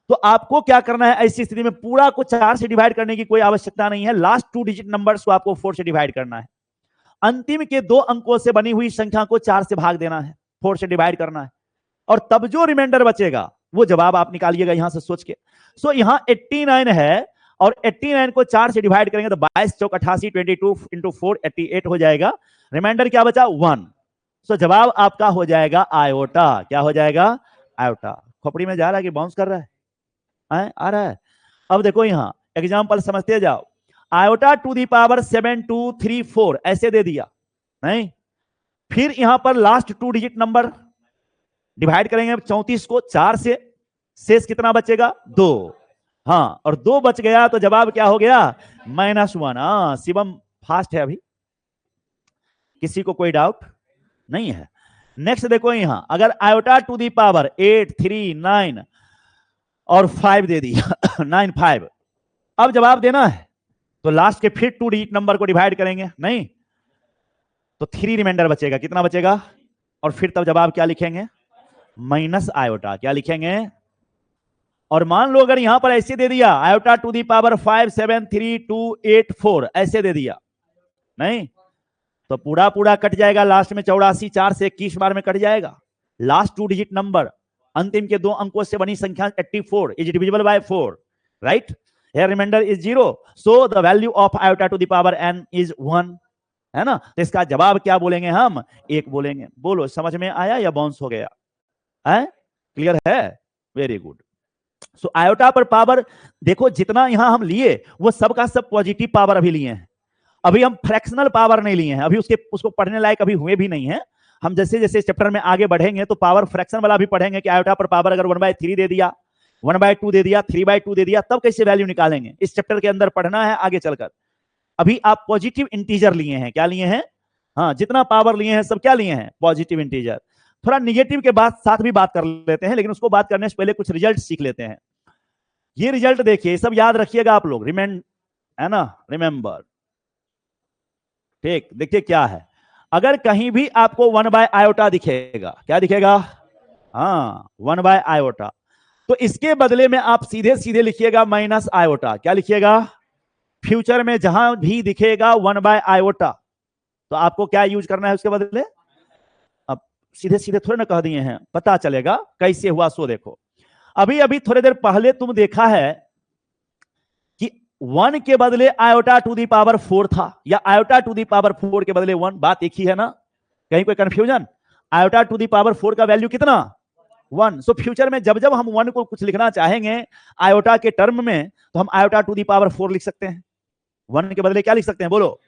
तो आपको क्या करना है ऐसी स्थिति में? पूरा को 4 से डिवाइड करने की कोई आवश्यकता नहीं है। लास्ट 2 डिजिट नंबर्स को आपको 4 से डिवाइड करना है। अंतिम के 2 अंकों से बनी हुई संख्या को 4 से भाग देना है, 4 से डिवाइड करना है, और तब जो रिमाइंडर बचेगा वो जवाब आप निकालिएगा यहां से सोच के। सो यहां 89 है, और 89 को 4 से डिवाइड करेंगे तो 22 चौक 88, 22 इंटू 4 88 हो जाएगा। रिमाइंडर क्या बचा? 1। सो जवाब आपका हो जाएगा आयोटा। क्या हो जाएगा? आयोटा। खोपड़ी में जा रहा है कि बाउंस कर रहा है? आ रहा है। अब देखो यहां एग्जांपल समझते जाओ। आयोटा टू दी पावर 7, 2, 3, 4 ऐसे दे दिया, नहीं, फिर यहां पर लास्ट 2 डिजिट नंबर डिवाइड करेंगे 34 को 4 से, शेष कितना बचेगा? 2। हाँ, और 2 बच गया तो जवाब क्या हो गया? -1। हाँ, शिवम फास्ट है अभी। किसी को कोई डाउट? नहीं है। नेक्स्ट देखो यहां अगर आयोटा टू दी पावर 8, 3, 9 और 5 दे दिया 9, 5, अब जवाब देना है तो लास्ट के फिर 2 डिजिट नंबर को डिवाइड करेंगे, नहीं तो 3 रिमाइंडर बचेगा, कितना बचेगा, और फिर तब जवाब क्या लिखेंगे, माइनस आयोटा, क्या लिखेंगे। और मान लो अगर यहां पर ऐसे दे दिया आयोटा टू दी पावर 5, 7, 3, 2, 8, 4 ऐसे दे दिया, नहीं तो पूरा पूरा कट जाएगा, लास्ट में 84, 4 से 21 बार में कट जाएगा। लास्ट 2 डिजिट नंबर अंतिम के 2 अंकों से बनी संख्या 84 is divisible by 4, right. Here remainder is 0, so the value of iota to the power n is 1, है ना। तो इसका जवाब क्या बोलेंगे हम, 1 बोलेंगे। बोलो समझ में आया या बाउंस हो गया है, क्लियर है, वेरी गुड। सो आयोटा पर पावर देखो जितना यहां हम लिए वो सबका सब पॉजिटिव पावर अभी लिए हैं, अभी हम फ्रैक्शनल पावर नहीं लिए हैं, अभी उसको पढ़ने लायक अभी हुए भी नहीं है। हम जैसे जैसे चैप्टर में आगे बढ़ेंगे तो पावर फ्रैक्शन वाला भी पढ़ेंगे कि आयोटा पर पावर अगर 1/3 दे दिया, 1/2 दे दिया, 3/2 दे दिया, तब कैसे वैल्यू निकालेंगे, इस चैप्टर के अंदर पढ़ना है आगे चलकर। अभी आप पॉजिटिव इंटीजर लिए हैं, क्या लिए हैं, हाँ जितना पावर लिए हैं सब क्या लिए हैं, पॉजिटिव इंटीजर। थोड़ा निगेटिव के बाद साथ भी बात कर लेते हैं, लेकिन उसको बात करने से पहले कुछ रिजल्ट सीख लेते हैं। ये रिजल्ट देखिए, सब याद रखिएगा आप लोग, है ना, रिमेंबर, ठीक। देखिए क्या है, अगर कहीं भी आपको 1/i दिखेगा, क्या दिखेगा, हाँ 1/i, तो इसके बदले में आप सीधे सीधे लिखिएगा -i, क्या लिखिएगा, फ्यूचर में जहां भी दिखेगा 1/i तो आपको क्या यूज करना है उसके बदले, अब सीधे सीधे थोड़े ना कह दिए हैं, पता चलेगा कैसे हुआ सो देखो। अभी अभी थोड़ी देर पहले तुम देखा है कि 1 के बदले आयोटा टू दी पावर 4 था, या आयोटा टू दी पावर 4 के बदले 1, बात एक ही है ना, कहीं कोई confusion. Iota to the power 4 का वैल्यू कितना, 1। सो फ्यूचर में जब जब हम 1 को कुछ लिखना चाहेंगे आयोटा के टर्म में तो हम आयोटा टू दी पावर 4 लिख सकते हैं, 1 के बदले क्या लिख सकते हैं, बोलो,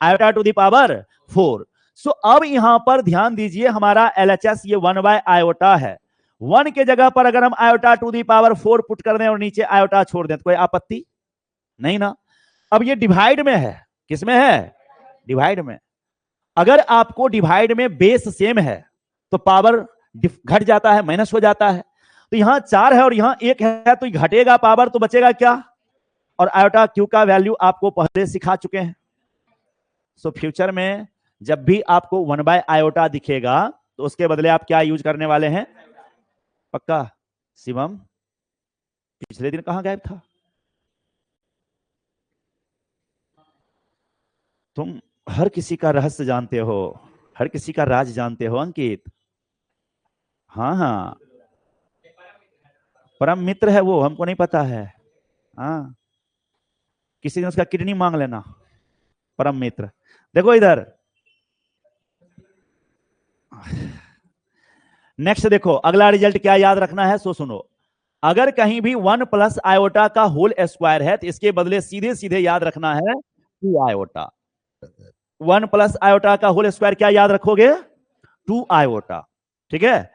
आयोटा टू दी पावर 4। सो अब यहां पर ध्यान दीजिए, हमारा LHS ये 1/i है, 1 के जगह पर अगर हम iota to the power 4 put कर दें और नीचे आयोटा छोड़ दें तो कोई आपत्ति नहीं ना। अब ये डिवाइड में है, किसमें है, डिवाइड में। अगर आपको डिवाइड में बेस सेम है तो पावर घट जाता है, माइनस हो जाता है। तो यहां 4 है और यहां 1 है तो घटेगा पावर, तो बचेगा क्या, और आयोटा क्यू का वैल्यू आपको पहले सिखा चुके हैं। सो फ्यूचर में जब भी आपको 1/i दिखेगा तो उसके बदले आप क्या यूज करने वाले हैं, पक्का। शिवम पिछले दिन कहां गायब था, तुम हर किसी का रहस्य जानते हो, हर किसी का राज जानते हो अंकित, हाँ हाँ परम मित्र है वो, हमको नहीं पता है, हाँ किसी दिन उसका किडनी मांग लेना, परम मित्र। देखो इधर नेक्स्ट देखो, अगला रिजल्ट क्या याद रखना है, सो सुनो। अगर कहीं भी 1+i का होल स्क्वायर है तो इसके बदले सीधे सीधे याद रखना है 2i। 1+i का होल स्क्वायर क्या याद रखोगे, 2i, ठीक है।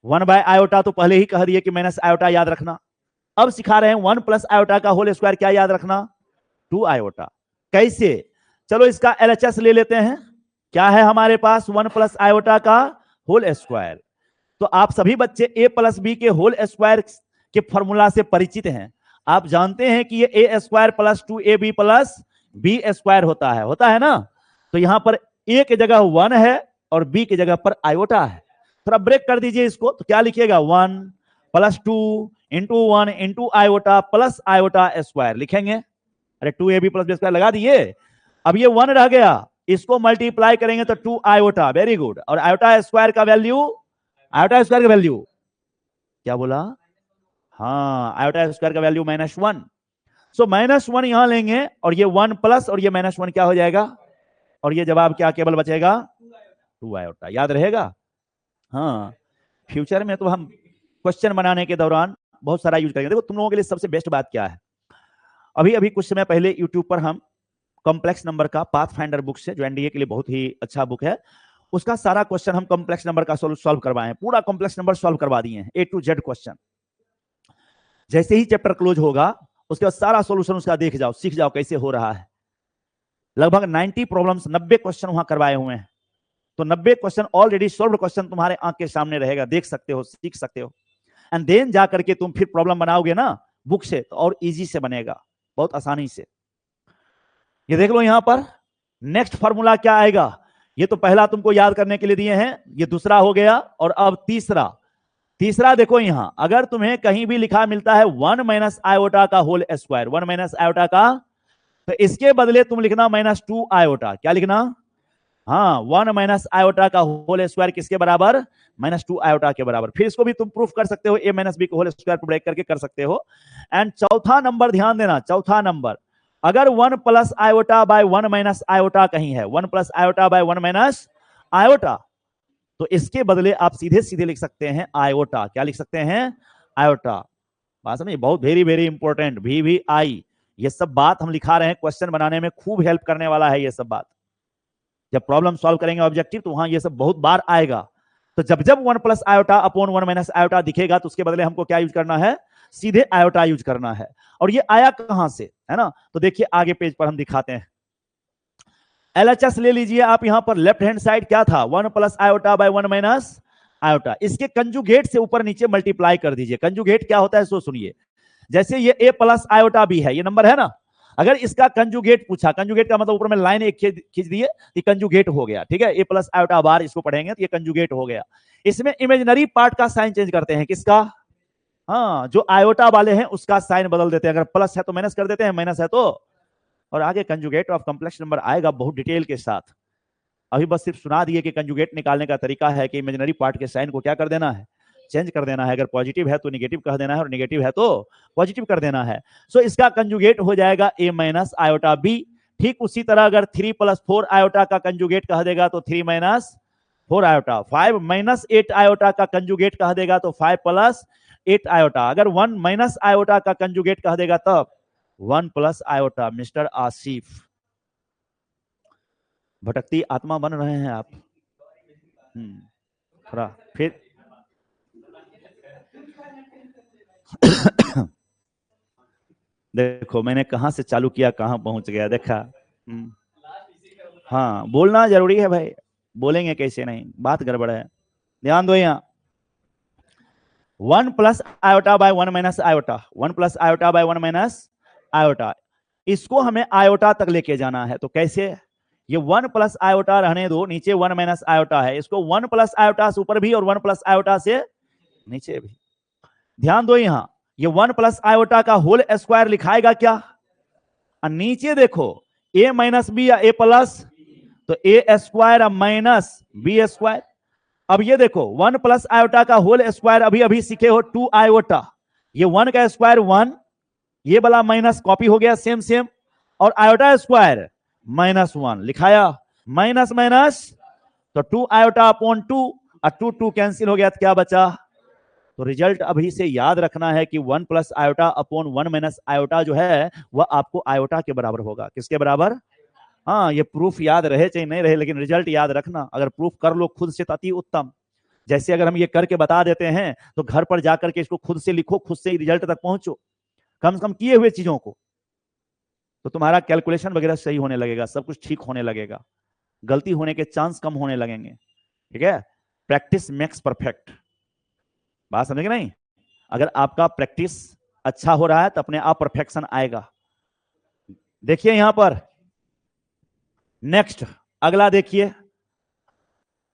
1/i तो पहले ही कह दिए कि -i याद रखना। अब सिखा रहे हैं 1+i का होल स्क्वायर क्या याद रखना, 2i। कैसे, चलो इसका LHS ले लेते हैं। क्या है हमारे पास 1+i का होल स्क्वायर, तो आप सभी बच्चे a+b के होल स्क्वायर के फॉर्मूला से परिचित हैं। आप जानते हैं कि ये a² + 2ab + b² होता है ना। तो यहां पर a की जगह 1 है और b की जगह पर आयोटा है। थोड़ा ब्रेक कर दीजिए इसको, तो क्या लिखिएगा, 1 + 2 × 1 × आयोटा + आयोटा स्क्वायर लिखेंगे। अरे 2ab + b² लगा दिए। अब ये 1 रह गया, इसको मल्टीप्लाई करेंगे तो 2i, वेरी गुड। और आयोटा स्क्वायर का वैल्यू, आयोटा स्क्वायर का वैल्यू क्या बोला, हाँ आयोटा स्क्वायर का वैल्यू -1। सो -1 यहां लेंगे और ये 1 प्लस और ये -1 क्या हो जाएगा, और ये जवाब क्या केवल बचेगा, 2i। याद रहेगा, हाँ फ्यूचर में तो हम क्वेश्चन बनाने के दौरान बहुत सारा यूज करेंगे। देखो तुम लोगों के लिए सबसे बेस्ट बात क्या है, अभी अभी कुछ समय पहले यूट्यूब पर हम कॉम्प्लेक्स नंबर का पाथफाइंडर बुक से, जो एनडीए के लिए बहुत ही अच्छा बुक है, उसका सारा क्वेश्चन हम कॉम्प्लेक्स नंबर का सॉल्व करवाए हैं, पूरा कॉम्प्लेक्स नंबर सॉल्व करवा दिए हैं, A to Z क्वेश्चन। जैसे ही चैप्टर क्लोज होगा उसके बाद सारा सॉल्यूशन उसका देख जाओ, सीख जाओ कैसे हो रहा है। लगभग 90 प्रॉब्लम्स, 90 क्वेश्चन वहां करवाए हुए हैं। तो 90 क्वेश्चन ऑलरेडी सॉल्व्ड क्वेश्चन तुम्हारे आंख के सामने रहेगा, देख सकते हो, सीख सकते हो, एंड देन जा करके तुम फिर प्रॉब्लम बनाओगे ना बुक से, तो और इजी से बनेगा, बहुत आसानी से। ये देख लो यहां पर नेक्स्ट फॉर्मूला क्या आएगा, ये तो पहला तुमको याद करने के लिए दिए हैं, ये दूसरा हो गया, और अब तीसरा देखो यहां, अगर तुम्हें कहीं भी लिखा मिलता है 1 माइनस आयोटा का होल स्क्वायर, 1 माइनस आयोटा का, तो इसके बदले तुम लिखना -2 आयोटा। क्या लिखना? हाँ, 1 माइनस आयोटा का होल स्क्वायर किसके बराबर? -2 आयोटा के बराबर। फिर इसको भी तुम प्रूफ कर सकते हो, a माइनस बी को होल स्क्वायर को ब्रेक करके कर सकते हो। एंड चौथा नंबर ध्यान देना, चौथा नंबर, अगर 1 plus iota by 1 minus iota कहीं है, 1 plus iota by 1 minus iota, तो इसके बदले आप सीधे सीधे लिख सकते हैं आयोटा। क्या लिख सकते हैं? आयोटा। बात समझिए, बहुत वेरी वेरी इंपॉर्टेंट, VVI, ये सब बात हम लिखा रहे हैं, क्वेश्चन बनाने में खूब हेल्प करने वाला है ये सब बात। जब प्रॉब्लम सॉल्व करेंगे ऑब्जेक्टिव, तो वहां ये सब बहुत बार आएगा। तो जब जब 1 plus iota upon 1 minus iota दिखेगा, तो उसके बदले हमको क्या यूज करना है? सीधे आयोटा यूज करना है। और ये आया कहां से, है ना? तो देखिए आगे पेज पर हम दिखाते हैं। LHS ले लीजिए आप, यहां पर लेफ्ट हैंड साइड क्या था? 1 plus iota by 1 minus iota. इसके कंजुगेट से ऊपर नीचे मल्टीप्लाई कर दीजिए। कंजुगेट क्या होता है सो सुनिए, जैसे ये a प्लस आयोटा b है, ये नंबर है ना, अगर इसका कंजुगेट पूछा, कंजुगेट का मतलब ऊपर में लाइन एक खींच दिए, ये कंजुगेट हो गया, ठीक है? a प्लस आयोटा बार इसको पढ़ेंगे तो ये कंजुगेट हो गया। इसमें इमेजिनरी पार्ट का साइन चेंज करते हैं, किसका? हाँ, जो आयोटा वाले हैं उसका साइन बदल देते हैं, अगर प्लस है तो माइनस कर देते हैं, माइनस है तो, और आगे कंजुगेट ऑफ कॉम्प्लेक्स नंबर आएगा बहुत डिटेल के साथ। अभी बस सिर्फ सुना दिए कि कंजुगेट निकालने का तरीका है कि इमेजिनरी पार्ट के साइन को क्या कर देना है? चेंज कर देना है। अगर पॉजिटिव है तो निगेटिव कह देना है, और निगेटिव है तो पॉजिटिव कर देना है। सो इसका कंजुगेट हो जाएगा a माइनस आयोटा b। ठीक उसी तरह अगर 3 प्लस 4 आयोटा का कंजुगेट कह देगा तो 3 माइनस 4 आयोटा। 5 माइनस 8 आयोटा का कंजुगेट कह देगा तो 5 प्लस 8 आयोटा। अगर 1 माइनस आयोटा का कंजुगेट कह देगा तब 1 प्लस आयोटा। मिस्टर आसिफ, भटकती आत्मा बन रहे हैं आप। थोड़ा फिर देखो मैंने कहां से चालू किया कहां पहुंच गया, देखा। हाँ, बोलना जरूरी है भाई, बोलेंगे कैसे नहीं, बात गड़बड़ है। ध्यान दो यहां, 1 plus iota by 1 minus iota, 1 plus iota by 1 minus iota, इसको हमें आयोटा तक लेके जाना है। तो कैसे? ये 1 प्लस आयोटा रहने दो, नीचे 1 माइनस आयोटा है, इसको 1 प्लस आयोटा से ऊपर भी और 1 प्लस आयोटा से नीचे भी। ध्यान दो यहां, ये 1 प्लस आयोटा का होल स्क्वायर लिखाएगा क्या? और नीचे देखो a माइनस बी या a प्लस, तो a square minus b square. अब ये देखो 1 प्लस आयोटा का होल स्क्वायर अभी अभी सीखे हो 2 आयोटा, ये 1 का स्क्वायर 1, ये वाला माइनस कॉपी हो गया सेम सेम, और आयोटा स्क्वायर -1 लिखाया, माइनस माइनस तो 2 आयोटा अपॉन 2, और 2 कैंसिल हो गया तो क्या बचा? तो रिजल्ट अभी से याद रखना है कि 1 plus iota upon 1 minus iota जो है वह आपको आयोटा के बराबर होगा। किसके बराबर? हाँ, ये प्रूफ याद रहे चाहे नहीं रहे, लेकिन रिजल्ट याद रखना। अगर प्रूफ कर लो खुद से तो अति उत्तम। जैसे अगर हम ये करके बता देते हैं तो घर पर जाकर के इसको खुद से लिखो, खुद से रिजल्ट तक पहुंचो, कम से कम किए हुए चीजों को, तो तुम्हारा कैलकुलेशन वगैरह सही होने लगेगा, सब कुछ ठीक होने लगेगा, गलती होने के चांस कम होने लगेंगे। ठीक है? Practice makes perfect. बात समझे कि नहीं? अगर आपका प्रैक्टिस अच्छा हो रहा है तो अपने आप परफेक्शन आएगा। देखिए यहां पर नेक्स्ट अगला देखिए,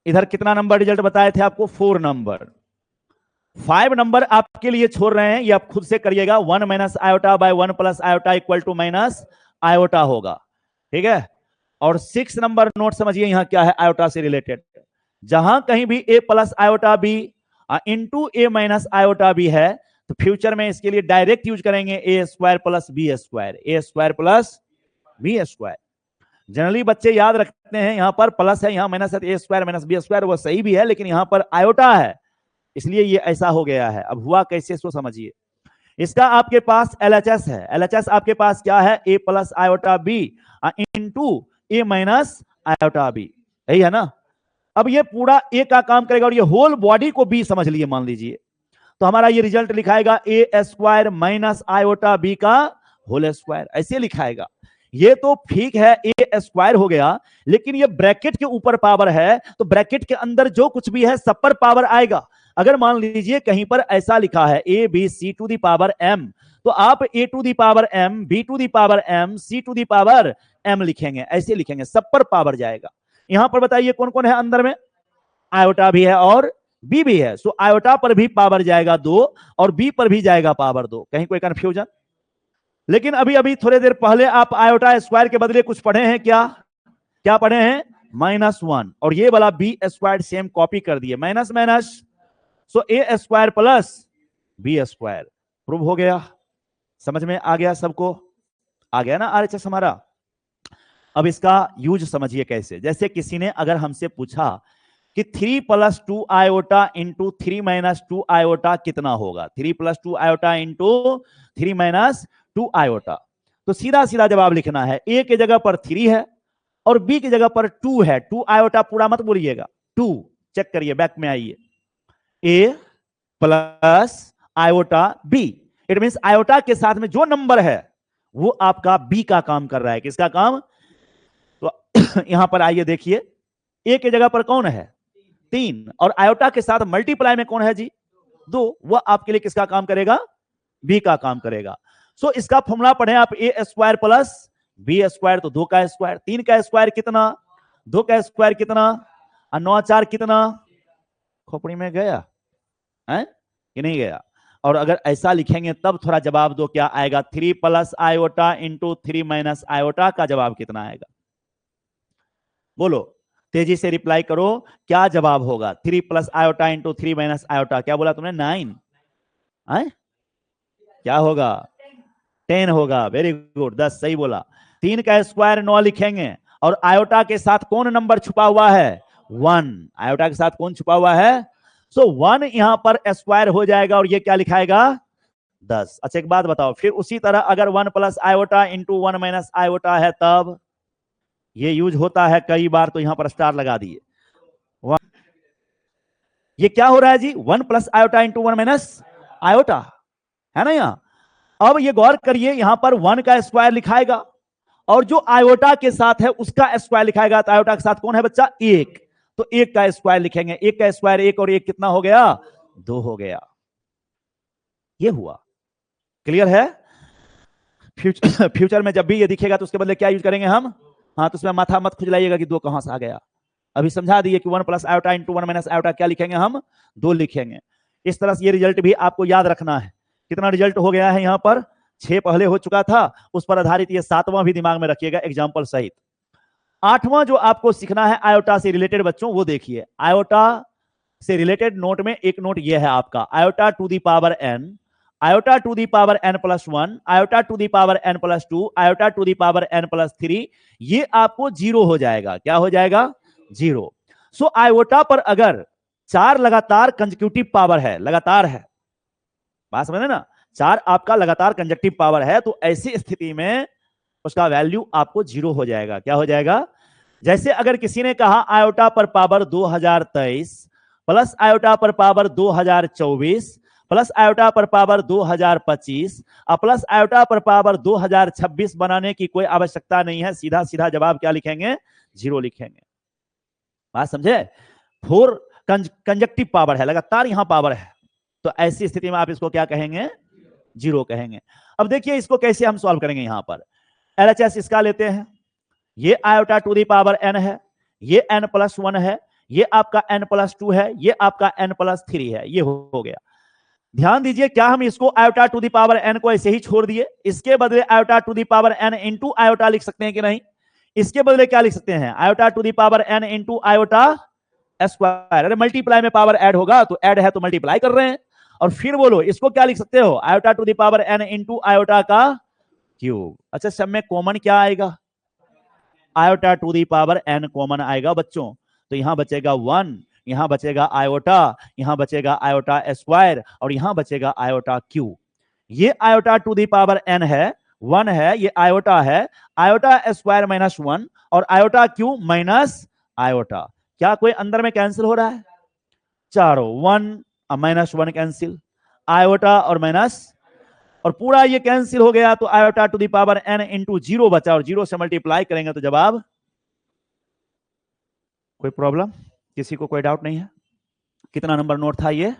इधर कितना नंबर रिजल्ट बताए थे आपको? 4 नंबर। 5 नंबर आपके लिए छोड़ रहे हैं, ये आप खुद से करिएगा। 1 minus iota by 1 plus iota equal to minus iota होगा। ठीक है? और 6 नंबर नोट समझिए यहां क्या है आयोटा से रिलेटेड। जहां कहीं भी a plus iota B into A minus iota B है, तो फ्यूचर में इसके लिए डायरेक्ट यूज करेंगे A square plus B square, A square plus B square. Generally बच्चे याद रखते हैं यहां पर प्लस है, यहां माइनस है, ए स्क्वायर माइनस बी स्क्वायर, वो सही भी है, लेकिन यहां पर आयोटा है इसलिए ये ऐसा हो गया है। अब हुआ कैसे सो समझिए। इसका आपके पास LHS है, LHS आपके पास क्या है? a plus iota B into A minus iota b, यही है ना? अब ये पूरा ए का काम करेगा और ये होल बॉडी को बी समझ लिए मान लीजिए, तो हमारा ये रिजल्ट लिखाएगा ए स्क्वायर माइनस आयोटा बी का होल स्क्वायर, ऐसे लिखाएगा। ये तो ठीक है, ए स्क्वायर हो गया, लेकिन ये ब्रैकेट के ऊपर पावर है, तो ब्रैकेट के अंदर जो कुछ भी है सब पर पावर आएगा। अगर मान लीजिए कहीं पर ऐसा लिखा है A B C to the power M, तो आप A to the power M, B to the power M, C to the power M लिखेंगे, ऐसे लिखेंगे, सब पर पावर जाएगा। यहां पर बताइए कौन कौन है अंदर में? आयोटा भी है और बी भी है, सो आयोटा पर भी पावर जाएगा 2 और बी पर भी जाएगा पावर 2। कहीं कोई कंफ्यूजन? लेकिन अभी अभी थोड़ी देर पहले आप आयोटा स्क्वायर के बदले कुछ पढ़े हैं, क्या क्या पढ़े हैं? -1, और ये वाला बी स्क्वायर सेम कॉपी कर दिए, minus minus, so A square plus B square. Prove हो गया, समझ में आ गया सबको? आ गया ना आरएचएस हमारा? अब इसका यूज समझिए कैसे। जैसे किसी ने अगर हमसे पूछा कि 3 + 2 आयोटा इंटू 3 - 2 आयोटा कितना होगा? 3 + 2 आयोटा इंटू 3 - 2 आयोटा, तो सीधा सीधा जवाब लिखना है। ए की जगह पर 3 है और बी की जगह पर 2 है। 2 आयोटा पूरा मत बोलिएगा, 2 चेक करिए, बैक में आइए। A plus iota B, it means iota के साथ में जो नंबर है वो आपका बी का काम कर रहा है। किसका काम? तो यहां पर आइए देखिए, ए की जगह पर कौन है? 3, और आयोटा के साथ मल्टीप्लाई में कौन है जी? 2, वह आपके लिए किसका काम करेगा? बी का काम करेगा। सो इसका फॉर्मूला पढ़े आप, ए स्क्वायर प्लस बी स्क्वायर, तो 2 का स्क्वायर, 3 का स्क्वायर कितना? 2 का स्क्वायर कितना? 9 4 कितना? खोपड़ी में गया है कि नहीं गया? और अगर ऐसा लिखेंगे तब थोड़ा जवाब दो, क्या आएगा? 3 + आयोटा इंटू 3 - आयोटा का जवाब कितना आएगा? बोलो, तेजी से रिप्लाई करो, क्या जवाब होगा? 3 + आयोटा इंटू 3 - आयोटा, क्या बोला तुमने? 9 है? क्या होगा? 10 होगा। वेरी गुड, 10 सही बोला। 3 का स्क्वायर 9 लिखेंगे, और आयोटा के साथ कौन नंबर छुपा हुआ है? 1। आयोटा के साथ कौन छुपा हुआ है? सो 1 यहां पर स्क्वायर हो जाएगा, और ये क्या लिखाएगा? 10। अच्छा एक बात बताओ, फिर उसी तरह अगर 1 + आयोटा इंटू 1 - आयोटा है, तब ये यूज होता है कई बार, तो यहां पर स्टार लगा दिए। ये क्या हो रहा है जी? 1 + आयोटा इंटू 1 - आयोटा, है ना? यहां अब ये गौर करिए, यहां पर 1 का स्क्वायर लिखाएगा, और जो आयोटा के साथ है उसका स्क्वायर लिखाएगा। तो आयोटा के साथ कौन है बच्चा? 1, तो 1 का स्क्वायर लिखेंगे। 1 का स्क्वायर 1, और 1 कितना हो गया? 2 हो गया। ये हुआ, क्लियर है? फ्यूचर में जब भी ये दिखेगा तो उसके बदले क्या यूज करेंगे हम? हाँ, तो उसमें माथा मत खुजलाइएगा कि 2 कहां से आ गया। अभी समझा दिए कि 1 + आयोटा इंटू 1 - आयोटा क्या लिखेंगे हम? 2 लिखेंगे। इस तरह से ये रिजल्ट भी आपको याद रखना है। कितना रिजल्ट हो गया है यहां पर? 6 पहले हो चुका था, उस पर आधारित ये 7वां भी दिमाग में रखिएगा एग्जाम्पल सहित। 8वां जो आपको सीखना है आयोटा से रिलेटेड बच्चों, वो देखिए। आयोटा से रिलेटेड नोट में एक नोट ये है आपका, iota to the power n, iota to the power n + 1, iota to the power n + 2, iota to the power n + 3, ये आपको 0 हो जाएगा। क्या हो जाएगा? 0। सो आयोटा पर अगर 4 लगातार कंसेक्यूटिव पावर है, लगातार है, बात समझ ना, 4 आपका लगातार कंजक्टिव पावर है, तो ऐसी स्थिति में उसका वैल्यू आपको 0 हो जाएगा। क्या हो जाएगा? जैसे अगर किसी ने कहा आयोटा पर पावर 2023 प्लस आयोटा पर पावर 2024 प्लस आयोटा पर पावर 2025 और प्लस आयोटा पर पावर 2026 बनाने की कोई आवश्यकता नहीं है। सीधा सीधा जवाब क्या लिखेंगे? 0 लिखेंगे। बात समझे? 4 कंजक्टिव पावर है, लगातार यहां पावर है, तो ऐसी स्थिति में आप इसको क्या कहेंगे? 0 कहेंगे। अब देखिए इसको कैसे हम सॉल्व करेंगे। यहां पर LHS इसका लेते हैं, ये iota to the power n है, ये n + 1 है, ये आपका n + 2 है, ये आपका n + 3 है। ये हो गया। ध्यान दीजिए, क्या हम इसको iota to the power n को ऐसे ही छोड़ दिए? इसके बदले iota to the power n into iota लिख सकते हैं कि नहीं? इसके बदले क्या लिख सकते हैं? Iota to the power n into iota square. अरे मल्टीप्लाई में पावर ऐड होगा, तो ऐड है तो मल्टीप्लाई कर रहे हैं। और फिर बोलो इसको क्या लिख सकते हो? Iota to the power n into iota का क्यूब। अच्छा, सब में कॉमन क्या आएगा? Iota to the power n common आएगा बच्चों, तो यहां बचेगा 1, यहां बचेगा आयोटा, यहां बचेगा आयोटा स्क्वायर, और यहां बचेगा आयोटा क्यूब। ये iota to the power n है, 1 है, ये आयोटा है, आयोटा स्क्वायर -1 और आयोटा क्यूब माइनस आयोटा। क्या कोई अंदर में कैंसिल हो रहा है? चारों 1 -1 कैंसिल, आयोटा और माइनस, और पूरा ये कैंसिल हो गया तो iota to the power n into 0 बचा, और 0 से मल्टीप्लाई करेंगे तो जवाब, कोई प्रॉब्लम, किसी को कोई डाउट नहीं है? कितना नंबर नोट था ये?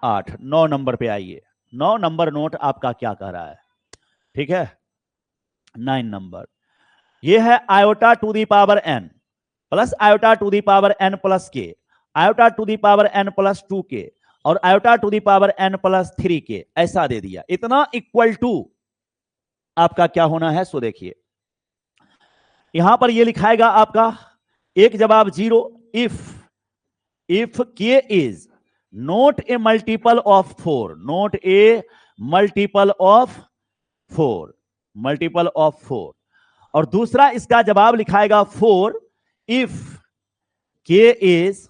8। 9 नंबर पे आइए, 9 नंबर नोट आपका क्या कह रहा है? ठीक है, 9 नंबर ये है iota to the power n plus iota to the power n plus K, iota to the power n plus 2k और iota to the power n plus 3k, ऐसा दे दिया। इतना इक्वल टू आपका क्या होना है, सो देखिए यहां पर ये लिखाएगा आपका एक जवाब 0 if k is not a multiple of 4, not a multiple of 4, multiple of 4। और दूसरा इसका जवाब लिखाएगा 4 if k is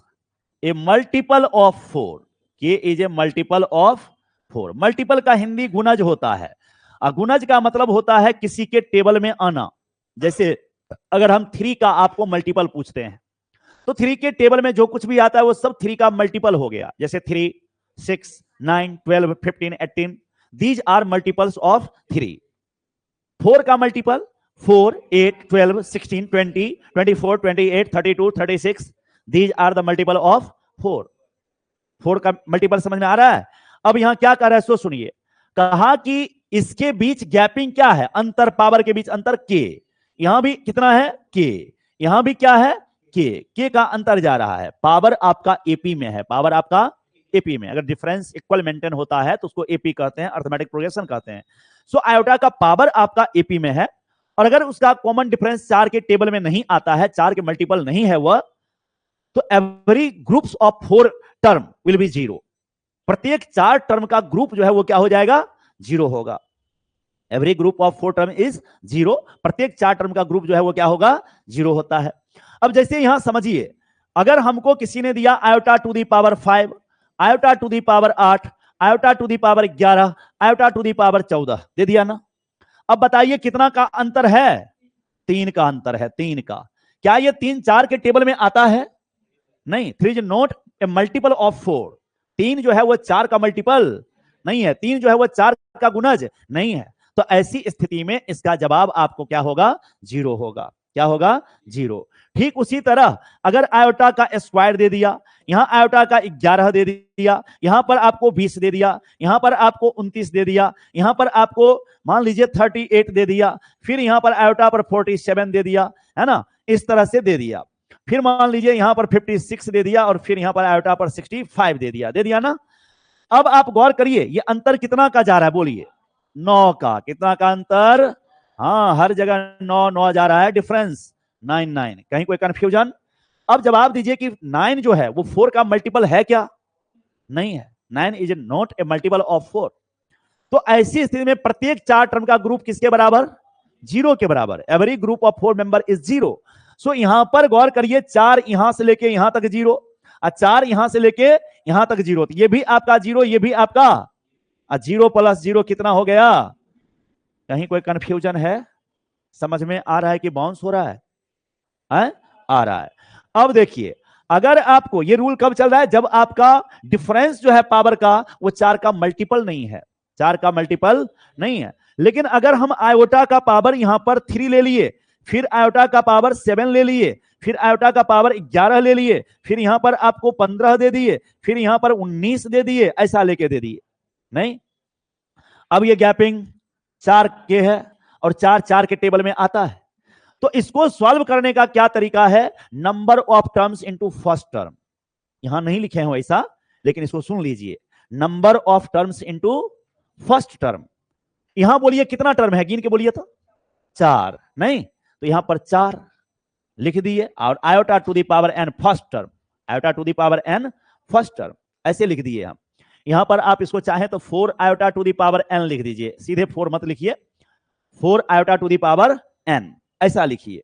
a multiple of 4, k is a multiple of 4। Multiple का हिंदी गुणज होता है, और गुणज का मतलब होता है किसी के टेबल में आना। जैसे अगर हम 3 का आपको मल्टीपल पूछते हैं तो 3 के टेबल में जो कुछ भी आता है वो सब 3 का मल्टीपल हो गया। जैसे 3, 6, 9, 12, 15, 18, दीज आर मल्टीपल्स ऑफ 3। 4 का multiple 4, 8, 12, 16, 20, 24, 28, 32, 36, these are the multiple of 4। 4 का मल्टीपल समझ में आ रहा है? अब यहां क्या कर रहा है सो सुनिए, कहा कि इसके बीच गैपिंग क्या है, अंतर, पावर के बीच अंतर k, यहां भी कितना है k, यहां भी क्या है k का अंतर जा रहा है। पावर आपका एपी में है, पावर आपका एपी में, अगर डिफरेंस इक्वल मेंटेन होता है तो उसको एपी कहते हैं, अर्थमेटिक प्रोग्रेशन कहते हैं। सो आयोटा का पावर आपका एपी में है, और अगर उसका कॉमन डिफरेंस 4 के टेबल में नहीं आता है, 4 के मल्टीपल नहीं है वह, तो every groups of 4 term will be 0। प्रत्येक 4 टर्म का ग्रुप जो है वो क्या हो जाएगा, 0 होगा। Every group of 4 term is 0, प्रत्येक 4 टर्म का ग्रुप जो है वो क्या होगा, 0 होता है। अब जैसे यहां समझिए, अगर हमको किसी ने दिया iota to the power 5, iota to the power 8, iota to the power 11, iota to the power 14 दे दिया ना। अब बताइए कितना का अंतर है, 3 का अंतर है, 3 का। क्या ये 3 4 के टेबल में आता है? नहीं, 3 is not a multiple of 4। 3 जो है वो 4 का मल्टीपल नहीं है, 3 जो है वो 4 का गुणज नहीं है। तो ऐसी स्थिति में इसका जवाब आपको क्या होगा, 0 होगा। क्या होगा, 0। ठीक उसी तरह अगर आयोटा का स्क्वायर दे दिया, यहां आयोटा का 11 दे दिया, यहां पर आपको 20 दे दिया, यहां पर आपको 29 दे दिया, यहां पर आपको मान लीजिए 38 दे दिया, फिर यहां पर आयोटा पर 47 दे दिया, है ना, इस तरह से दे दिया। फिर मान लीजिए यहां पर 56 दे दिया, और फिर यहां पर आयोटा पर 65 दे दिया ना। अब आप गौर करिए ये अंतर कितना का जा रहा है, बोलिए 9 का। कितना का अंतर? हाँ, हर जगह 9 9 जा रहा है, डिफरेंस 9 9। कहीं कोई कंफ्यूजन? अब जवाब दीजिए कि 9 जो है वो 4 का मल्टीपल है क्या? नहीं है, 9 is not a multiple of 4। तो ऐसी स्थिति में प्रत्येक 4 टर्म का ग्रुप किसके बराबर, 0 के बराबर। Every group of 4 member is 0। सो यहां पर गौर करिए, 4 यहां से लेके यहां तक 0, और 4 यहां से लेके यहां तक 0, ये भी आपका 0, ये भी आपका 0 प्लस 0 कितना हो गया? कहीं कोई कंफ्यूजन है? समझ में आ रहा है कि बाउंस हो रहा है? आ रहा है। अब देखिए, अगर आपको ये रूल कब चल रहा है, जब आपका डिफरेंस जो है पावर का वो 4 का मल्टीपल नहीं है, 4 का मल्टीपल नहीं है। लेकिन अगर हम आयोटा का पावर यहां पर 3 ले लिए, फिर आयोटा का पावर 7 ले लिए, फिर आयोटा का पावर 11 ले लिए, फिर यहां पर आपको 15 दे दिए, फिर यहां पर 19 दे दिए, ऐसा लेके दे दिए नहीं। अब ये गैपिंग 4 के है और 4 4 के टेबल में आता है, तो इसको सॉल्व करने का क्या तरीका है, number of terms into first term. यहां नहीं लिखे हैं वैसा, लेकिन इसको सुन लीजिए, number of terms into first term. यहां बोलिए कितना टर्म है, गिन के बोलिए तो 4 नहीं, तो यहां पर 4 लिख दिए, और iota to the power n first term, iota to the power n first term ऐसे लिख दिए हम। यहां पर आप इसको चाहें तो 4 iota to the power n लिख दीजिए, सीधे 4 मत लिखिए, 4 iota to the power n ऐसा लिखिए।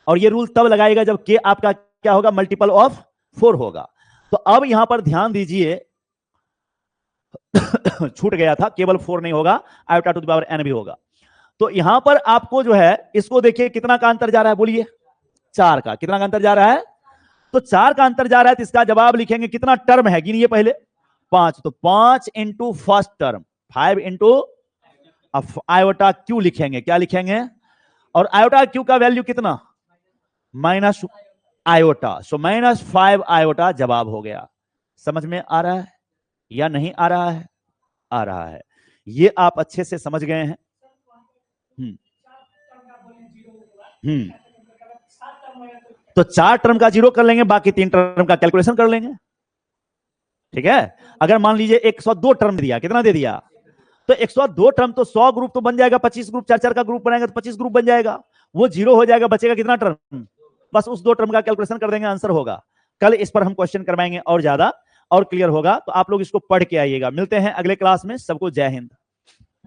और ये रूल तब लगाएगा जब k आपका क्या होगा, मल्टीपल ऑफ 4 होगा। तो अब यहां पर ध्यान दीजिए, छूट गया था, केवल 4 नहीं होगा, iota to the power n भी होगा। तो यहां पर आपको जो है इसको देखिए कितना का अंतर जा रहा है, बोलिए 4 का। कितना का अंतर जा रहा है? तो 4 का अंतर जा रहा है, तो इसका जवाब लिखेंगे, कितना टर्म है गिनिए पहले, 5। तो 5 इंटू फर्स्ट टर्म, 5 इंटू अब आयोटा क्यू लिखेंगे, क्या लिखेंगे? और आयोटा क्यू का वैल्यू कितना? माइनस आयोटा, सो -5 आयोटा जवाब हो गया। समझ में आ रहा है या नहीं आ रहा है? आ रहा है। ये आप अच्छे से समझ गए हैं। तो 4 टर्म का जीरो कर लेंगे, बाकी 3 टर्म का कैलकुलेशन कर लेंगे। ठीक है। अगर मान लीजिए 102 टर्म दिया, कितना दे दिया? तो 102 टर्म तो 100 ग्रुप तो बन जाएगा, 25 ग्रुप, 4 का ग्रुप बनाएगा तो 25 ग्रुप बन जाएगा। वो जीरो हो जाएगा, बचेगा कितना टर्म? बस उस 2 टर्म का कैलकुलेशन कर देंगे, आंसर होगा। कल इस पर हम क्वेश्चन करवाएंगे और ज्यादा और क्लियर होगा, तो आप लोग इसको पढ़ के आइएगा। मिलते हैं अगले क्लास में। सबको जय हिंद।